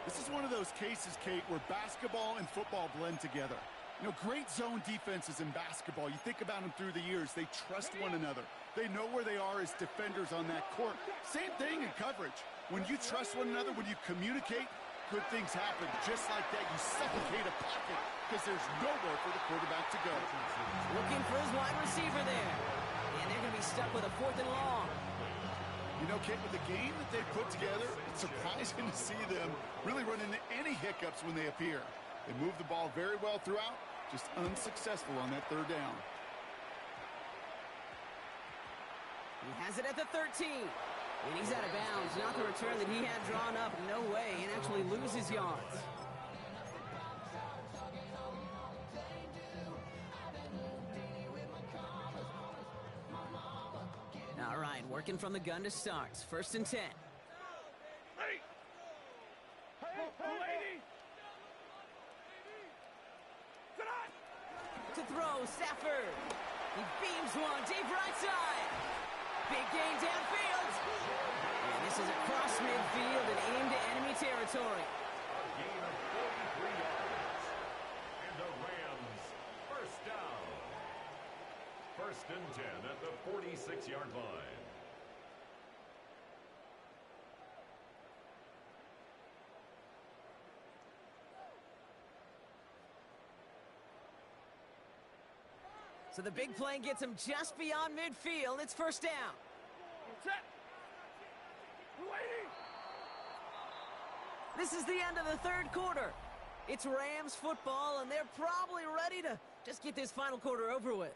D: This is one of those cases, Kate, where basketball and football blend together. You know, great zone defenses in basketball. You think about them through the years. They trust one another. They know where they are as defenders on that court. Same thing in coverage. When you trust one another, when you communicate, good things happen. Just like that, you suffocate a pocket because there's nowhere for the quarterback to go.
A: Looking for his wide receiver there. And they're going to be stuck with a 4th and long.
D: You know, Kate, with the game that they put together, it's surprising to see them really run into any hiccups when they appear. They move the ball very well throughout, just unsuccessful on that 3rd down.
A: He has it at the 13. And he's out of bounds. Not the return that he had drawn up. No way. And actually loses yards. All right, working from the gun to start. 1st and 10.
C: Hey, lady.
A: To throw, Stafford. He beams one deep right side. Big gain downfield. And this is across midfield and aimed at enemy territory.
B: A gain of 43 yards. And the Rams, first down. 1st and 10 at the 46-yard line.
A: So the big play gets him just beyond midfield. It's first down.
C: Set. Waiting.
A: This is the end of the 3rd quarter. It's Rams football, and they're probably ready to just get this final quarter over with.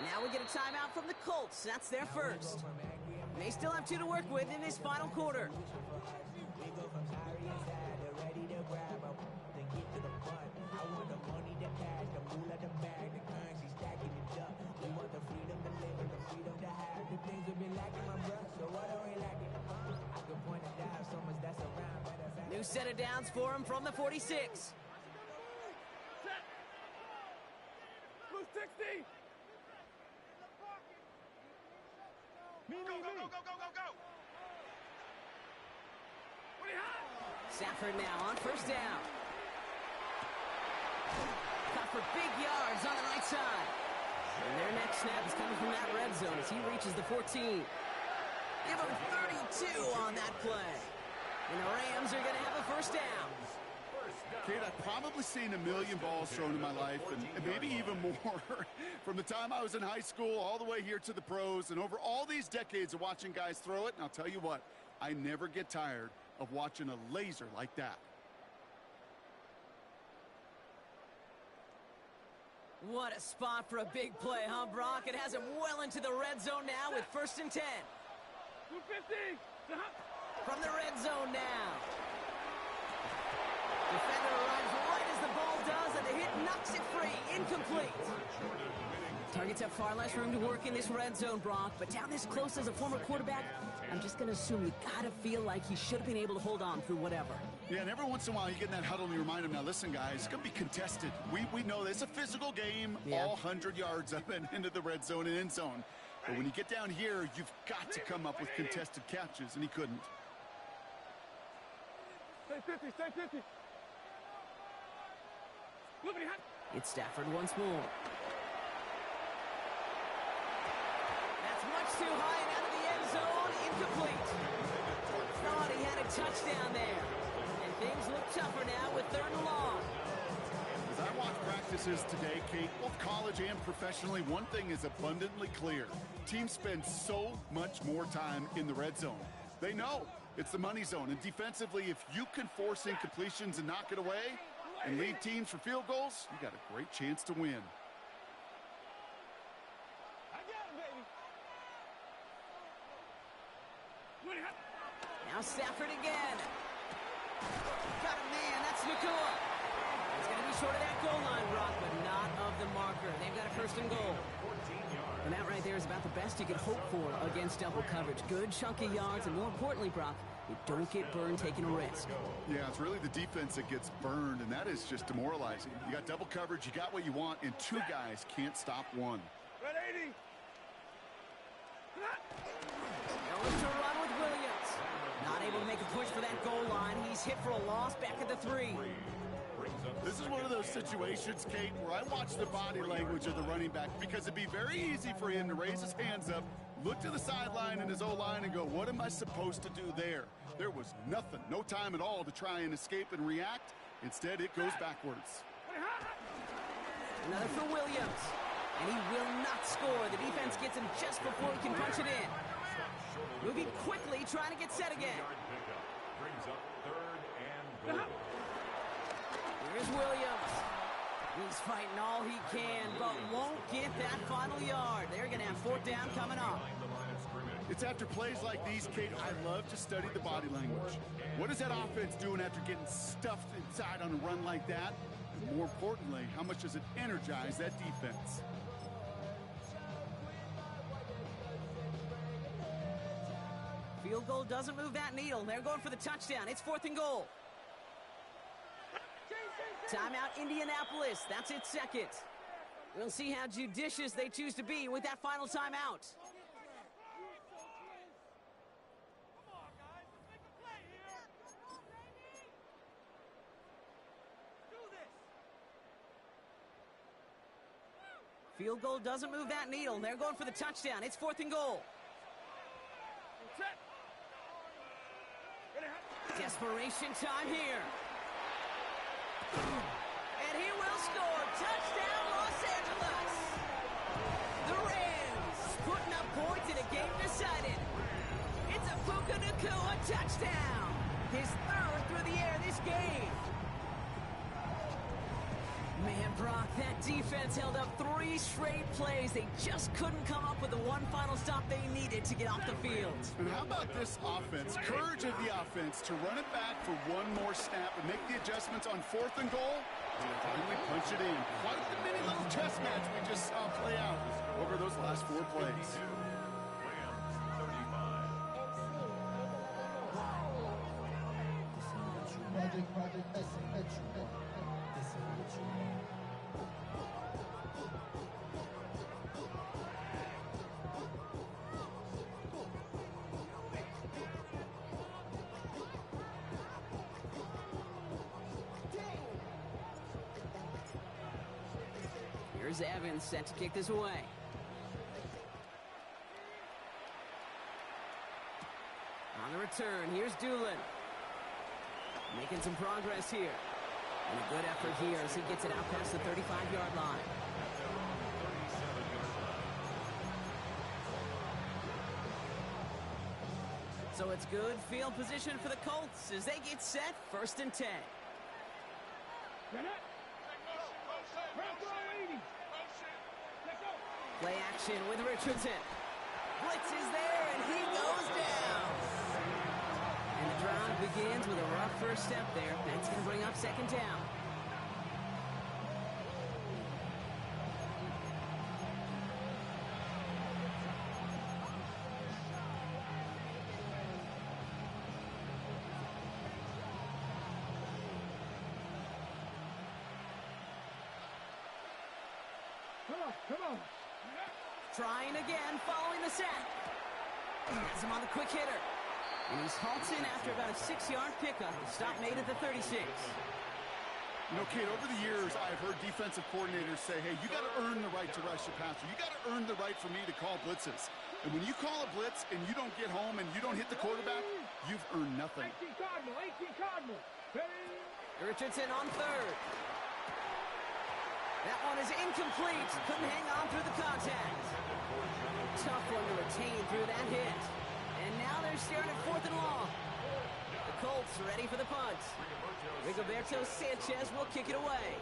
A: Now we get a timeout from the Colts. That's their first. And they still have 2 to work with in this final quarter. New set of downs for him from the 46.
C: Set. Blue 60.
E: Go, go, go, go, go, go, go.
C: What do you have?
A: Stafford now on first down. Caught for big yards on the right side. And their next snap is coming from that red zone as he reaches the 14. Give him 32 on that play. And the Rams are going to have a first down.
D: Kate, I've probably seen a million balls thrown in my life, and maybe even more. From the time I was in high school all the way here to the pros, and over all these decades of watching guys throw it, and I'll tell you what, I never get tired of watching a laser like that.
A: What a spot for a big play, huh, Brock? It has him well into the red zone now with 1st and 10.
C: 250.
A: From the red zone now. Defender arrives right as the ball does, and the hit knocks it free. Incomplete. Targets have far less room to work in this red zone, Brock, but down this close as a former quarterback, I'm just going to assume you got to feel like he should have been able to hold on through whatever.
D: Yeah, and every once in a while you get in that huddle and you remind them, now listen, guys, it's going to be contested. We know this. It's a physical game, all 100 yards up and into the red zone and end zone. But when you get down here, you've got to come up with contested catches, and he couldn't.
C: Stay 50, stay 50.
A: It's Stafford once more. That's much too high and out of the end zone. Incomplete. Thought he had a touchdown there. And things look tougher now with 3rd and long.
D: As I watch practices today, Kate, both college and professionally, one thing is abundantly clear. Teams spend so much more time in the red zone. They know it's the money zone. And defensively, if you can force incompletions and knock it away and lead teams for field goals, you got a great chance to win.
C: I got it, baby.
A: Now Stafford again. Got a man. That's Nakua. He's going to be short of that goal line, Brock, but not of the marker. They've got a 1st and goal. And that right there is about the best you could hope for against double coverage. Good chunky yards, and more importantly, Brock, you don't get burned taking a risk.
D: Yeah, it's really the defense that gets burned, and that is just demoralizing. You got double coverage, you got what you want, and 2 guys can't stop one.
C: Red 80.
A: Going to run with Williams. Not able to make a push for that goal line. He's hit for a loss back at the 3.
D: This is one of those situations, Kate, where I watch the body language of the running back because it'd be very easy for him to raise his hands up, look to the sideline in his O-line and go, what am I supposed to do there? There was nothing, no time at all to try and escape and react. Instead, it goes backwards.
A: Another for Williams. And he will not score. The defense gets him just before he can punch it in. Moving quickly, trying to get set again.
B: Brings up 3rd and goal.
A: Here's Williams. He's fighting all he can, but won't get that final yard. They're going to have 4th down coming up.
D: It's after plays like these, Kate, I love to study the body language. What is that offense doing after getting stuffed inside on a run like that? And more importantly, how much does it energize that defense?
A: Field goal doesn't move that needle. They're going for the touchdown. It's 4th and goal. Timeout, Indianapolis. That's its 2nd. We'll see how judicious they choose to be with that final timeout. Field goal doesn't move that needle. They're going for the touchdown. It's 4th and goal. Desperation time here. And he will score. Touchdown, Los Angeles. The Rams putting up points in a game decided. It's a Puka Nakua touchdown. His 3rd through the air this game. Man, Brock, that defense held up 3 straight plays. They just couldn't come up with the one final stop they needed to get off the field.
D: And how about this offense? Courage of the offense to run it back for one more snap and make the adjustments on 4th and goal and finally punch it in. Quite the mini little chess match we just saw play out over those last 4 plays.
A: Here's Evans set to kick this away. On the return, here's Doolin. Making some progress here. And a good effort here as he gets it out past the 35-yard line. So it's good field position for the Colts as they get set 1st and 10. Play action with Richardson. Blitz is there, and he goes down. And the drive begins with a rough first step there. That's going to bring up 2nd down.
C: Come on.
A: Trying again, following the sack. Has him on the quick hitter. And he's halts in after about a 6-yard pickup. Stop made at the 36.
D: You know, Kate, over the years, I've heard defensive coordinators say, hey, you got to earn the right to rush the passer. You got to earn the right for me to call blitzes. And when you call a blitz and you don't get home and you don't hit the quarterback, you've earned nothing.
C: 18 Cardinal.
A: Richardson on third. That one is incomplete. Couldn't hang on through the contact. Tough one to retain through that hit. And now they're staring at 4th and long. The Colts ready for the punt. Rigoberto Sanchez will kick it away.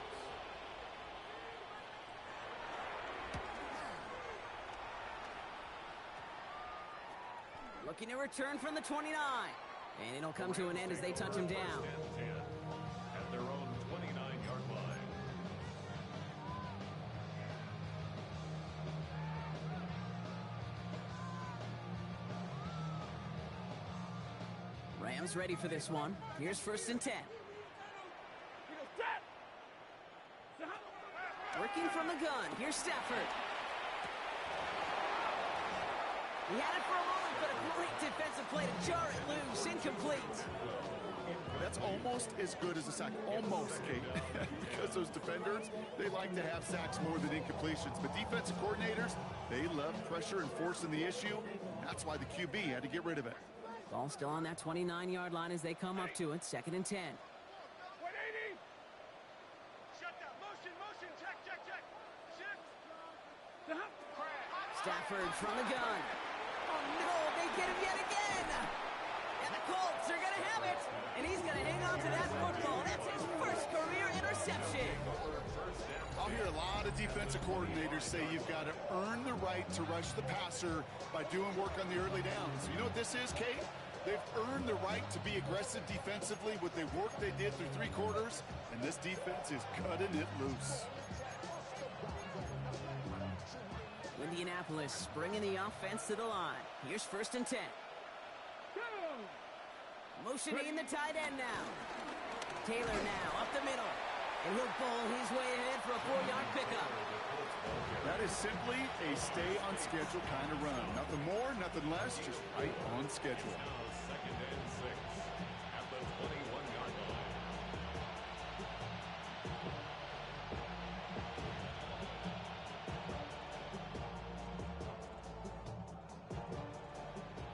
A: Looking to return from the 29. And it'll come to an end as they touch him down.
B: At their own 29-yard line.
A: Rams ready for this one. Here's 1st and 10. Working from the gun. Here's Stafford. He had it for a moment, but a great defensive play to jar it loose. Incomplete.
D: That's almost as good as a sack. Almost, Kate. Because those defenders, they like to have sacks more than incompletions. But defensive coordinators, they love pressure and forcing the issue. That's why the QB had to get rid of it.
A: Ball still on that 29-yard line as they come up to it. 2nd and 10.
E: 180. Shut down. Motion. Check. Shift.
A: Stafford from the gun. Oh, no, they get him yet again. And the Colts are going to have it. And he's going to hang on to that football. That's his first career interception.
D: I'll hear a lot of defensive coordinators say you've got to earn the right to rush the passer by doing work on the early downs. You know what this is, Kate? They've earned the right to be aggressive defensively with the work they did through 3 quarters, and this defense is cutting it loose.
A: Indianapolis bringing the offense to the line. Here's 1st and 10. Motioning the tight end now. Taylor now up the middle. And he'll bowl his way ahead for a 4-yard pickup.
D: That is simply a stay-on-schedule kind of run. Nothing more, nothing less, just right on schedule.
B: Now 2nd and 6 at the 21-yard line.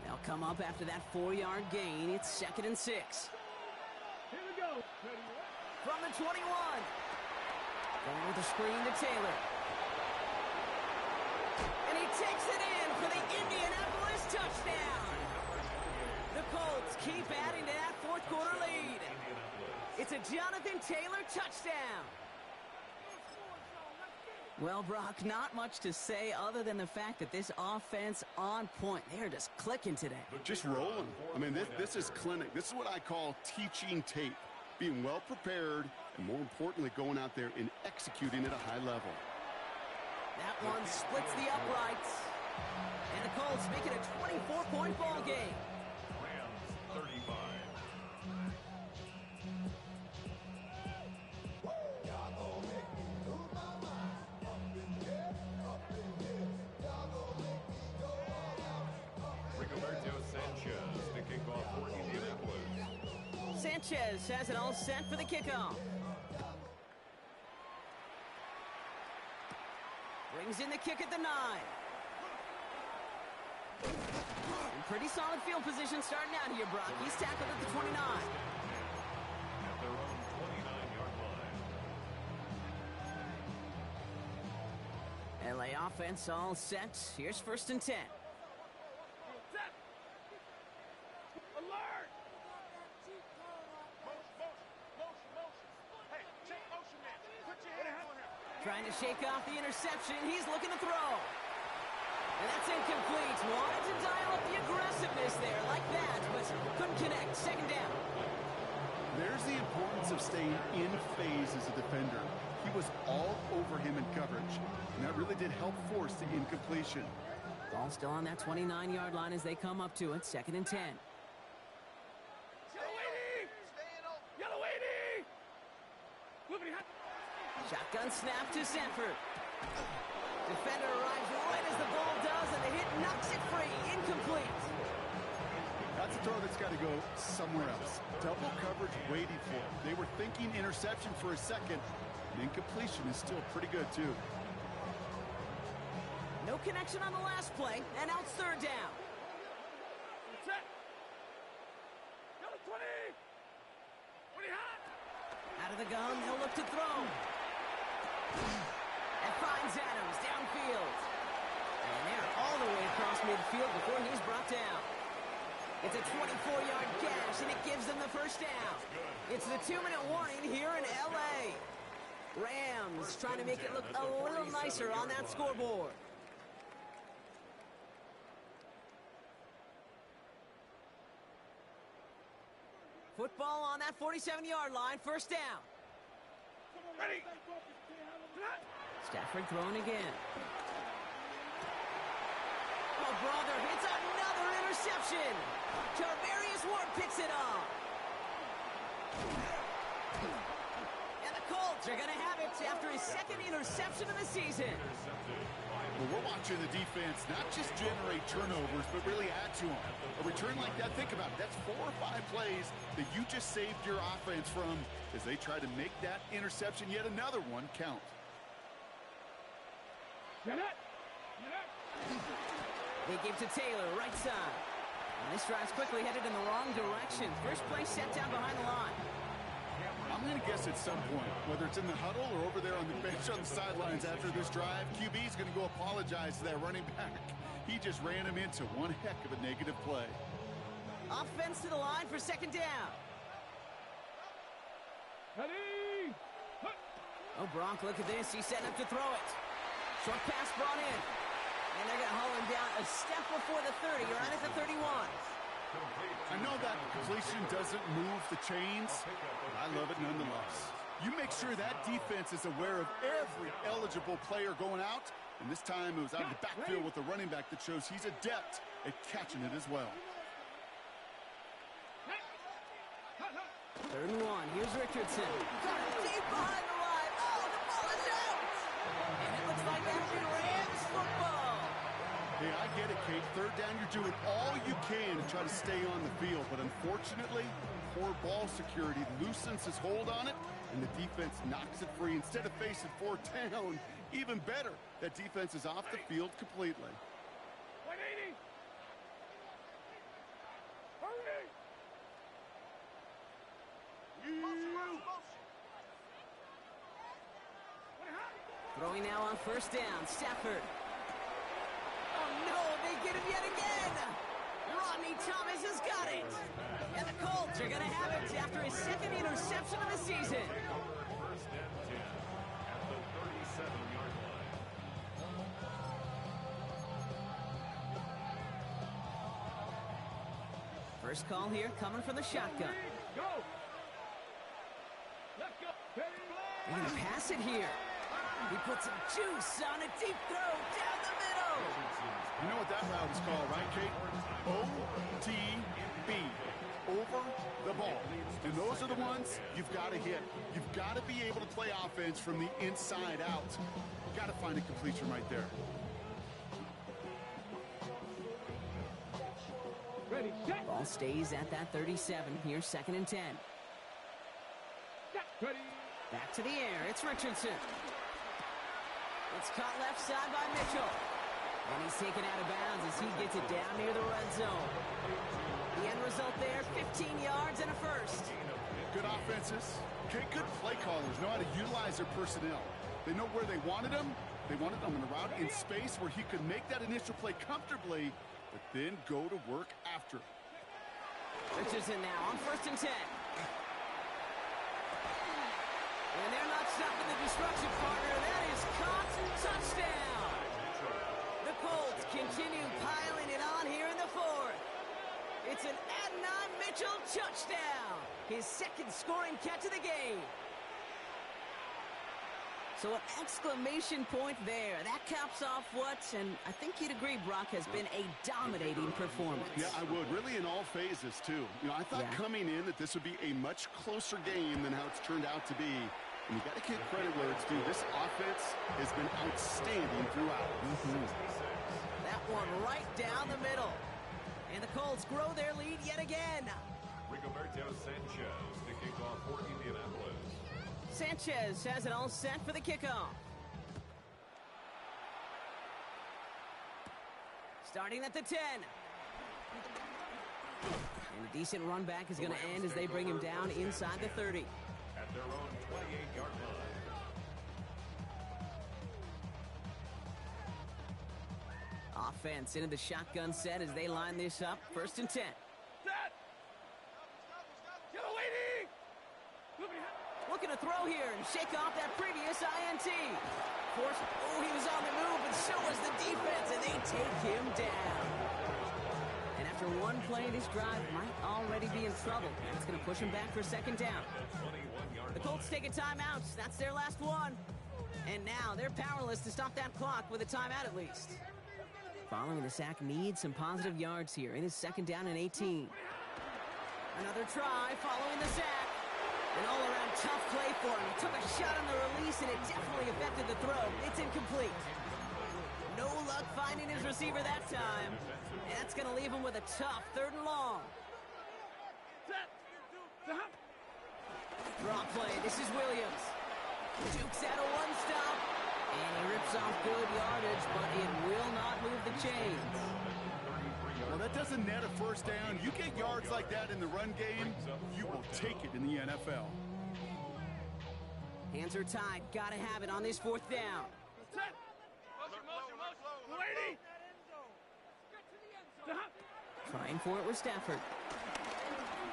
A: They'll come up after that 4-yard gain. It's 2nd and 6.
C: Here we go.
A: From the 21. Going with the screen to Taylor. And he takes it in for the Indianapolis touchdown. The Colts keep adding to that 4th quarter lead. It's a Jonathan Taylor touchdown. Well, Brock, not much to say other than the fact that this offense on point. They're just clicking today.
D: Just rolling. I mean, this is clinic. This is what I call teaching tape. Being well prepared, and more importantly, going out there and executing at a high level.
A: That one splits the uprights. And the Colts make it a 24-point ball game.
B: Rams 35. Rigoberto Sanchez to kick off for Indianapolis.
A: Sanchez has it all set for the kickoff. Brings in the kick at the 9. And pretty solid field position starting out here, Brock. He's tackled at the 29.
B: At their own 29-yard line.
A: LA offense all set. Here's 1st and 10.
E: Alert! Motion. Hey, check motion, man. Put your hands on him.
A: Trying to shake off the interception. He's looking to throw. And that's incomplete. Wanted to dial up the aggressiveness there like that, but couldn't connect. 2nd down.
D: There's the importance of staying in phase as a defender. He was all over him in coverage, and that really did help force the incompletion.
A: Ball still on that 29-yard line as they come up to it. 2nd and 10.
C: Yellow 80!
A: Shotgun snap to Sanford. Defender arrives right as the ball does, and the hit knocks it free. Incomplete.
D: That's a throw that's got to go somewhere else. Double coverage waiting for it. They were thinking interception for a second. And incompletion is still pretty good, too.
A: No connection on the last play, and now it's third down.
C: Set. Go 20. 20 hot.
A: Out of the gun, they'll look to throw. And finds Adams downfield. And they're all the way across midfield before he's brought down. It's a 24-yard gash, and it gives them the first down. It's the 2-minute warning here in L.A. Rams trying to make it look a little nicer on that scoreboard. Football on that 47-yard line, first down.
C: Ready.
A: Stafford throwing again. Oh, brother, it's another interception. Tarvarius Ward picks it up. And the Colts are going to have it after his second interception of the season.
D: Well, we're watching the defense not just generate turnovers, but really add to them. A return like that, think about it. That's 4 or 5 plays that you just saved your offense from as they try to make that interception, yet another one, count.
C: Get it.
A: They give to Taylor, right side. And this drive's quickly headed in the wrong direction. First play set down behind the line.
D: I'm going to guess at some point, whether it's in the huddle or over there on the bench on the sidelines after this drive, QB's going to go apologize to that running back. He just ran him into one heck of a negative play.
A: Offense to the line for second down.
C: Ready.
A: Oh, Bronk, look at this. He's setting up to throw it. Short pass brought in. And they're going to haul him down a step before the 30, or right at the 31.
D: I know that completion doesn't move the chains, but I love it nonetheless. You make sure that defense is aware of every eligible player going out, and this time it was out of the backfield with the running back that shows he's adept at catching it as well.
A: 3rd and 1. Here's Richardson. Got it deep behind the line. Oh, the ball is out! And it looks like that'll be Rams football.
D: Hey, I get it, Kate. 3rd down, you're doing all you can to try to stay on the field. But unfortunately, poor ball security loosens his hold on it, and the defense knocks it free. Instead of facing 4th down, even better, that defense is off the field completely.
C: 180. Hurry.
A: Throwing now on first down. Stafford. Oh, no, they get him yet again. Rodney Thomas has got it. And the Colts are going to have it after his second interception of the season.
B: First and 10 at the 37-yard line.
A: First call here coming from the shotgun.
C: Go. Let's go.
A: They're going to pass it here. He puts some juice on a deep throw down the middle.
D: You know what that route is called, right, Kate? OTB. Over the ball. And those are the ones you've got to hit. You've got to be able to play offense from the inside out. You've got to find a completion right there.
C: Ready, set.
A: Ball stays at that 37. Here's 2nd and 10.
C: Ready.
A: Back to the air. It's Richardson. It's caught left side by Mitchell. And he's taken out of bounds as he gets it down near the red zone. The end result there, 15 yards and a first.
D: Good offenses. Okay, good play callers know how to utilize their personnel. They know where they wanted them. They wanted them in a route in space where he could make that initial play comfortably, but then go to work after.
A: Richardson now on 1st and 10. And they're not stopping the destruction, partner. That is caught. Touchdown. The Colts continue piling it on here in the 4th. It's an Adnan Mitchell touchdown. His 2nd scoring catch of the game. So an exclamation point there. That caps off what, and I think you'd agree, Brock, has been a dominating performance.
D: Yeah, I would. Really in all phases, too. You know, I thought coming in that this would be a much closer game than how it's turned out to be. And you got to give credit where it's due. This offense has been outstanding throughout.
A: That one right down the middle. And the Colts grow their lead yet again.
B: Rigoberto Sanchez to kick off for Indianapolis.
A: Sanchez has it all set for the kickoff. Starting at the 10. And a decent run back is going to end as they bring him down inside the 30.
B: At their own 28-yard line.
A: Offense into the shotgun set as they line this up. 1st and 10.
C: Set. Get away,
A: Looking to throw here and shake off that previous INT. Force. Oh, he was on the move, but so was the defense, and they take him down. And after one play, this drive might already be in trouble. That's going to push him back for 2nd down. The Colts take a timeout. That's their last one. And now they're powerless to stop that clock with a timeout at least. Following the sack needs some positive yards here. It is 2nd down and 18. Another try following the sack. An all-around tough play for him. He took a shot on the release, and it definitely affected the throw. It's incomplete. No luck finding his receiver that time. And that's going to leave him with a tough 3rd and long. Draw play. This is Williams. Jukes out a one-stop. And he rips off good yardage, but it will not move the chains.
D: Well, that doesn't net a 1st down. You get yards like that in the run game, you will take it in the NFL.
A: Hands are tied. Got to have it on this 4th down.
C: Lady.
A: Trying for it with Stafford.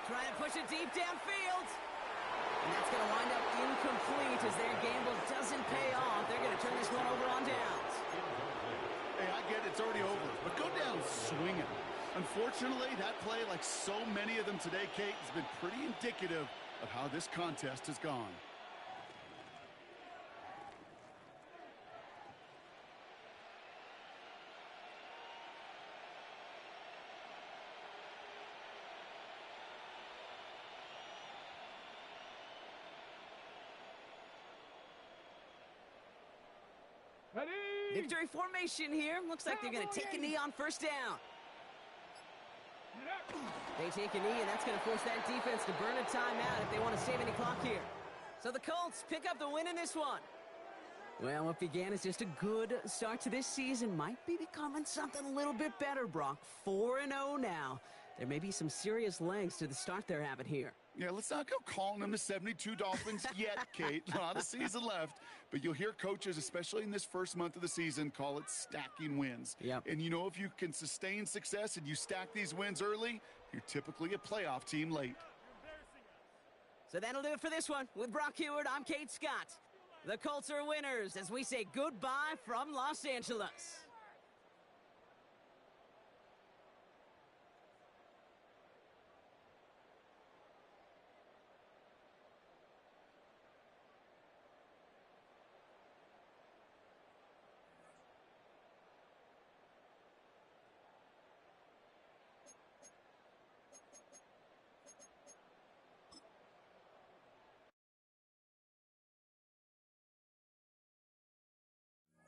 A: Trying to push it deep downfield. And that's going to wind up incomplete as their gamble doesn't pay off. They're going to turn this one over on downs.
D: Hey, I get it, it's already over, but go down swinging. Unfortunately, that play, like so many of them today, Kate, has been pretty indicative of how this contest has gone.
C: Ready.
A: Victory formation here. Looks like they're going to take a knee on 1st down. They take a knee, and that's going to force that defense to burn a timeout if they want to save any clock here. So the Colts pick up the win in this one. Well, what began as just a good start to this season might be becoming something a little bit better, Brock. 4-0 now. There may be some serious legs to the start they're having here.
D: Yeah, let's not go calling them the 72 Dolphins yet, Kate. A lot of season left, but you'll hear coaches, especially in this 1st month of the season, call it stacking wins.
A: Yep.
D: And you know, if you can sustain success and you stack these wins early, you're typically a playoff team late.
A: So that'll do it for this one. With Brock Heward, I'm Kate Scott. The Colts are winners as we say goodbye from Los Angeles.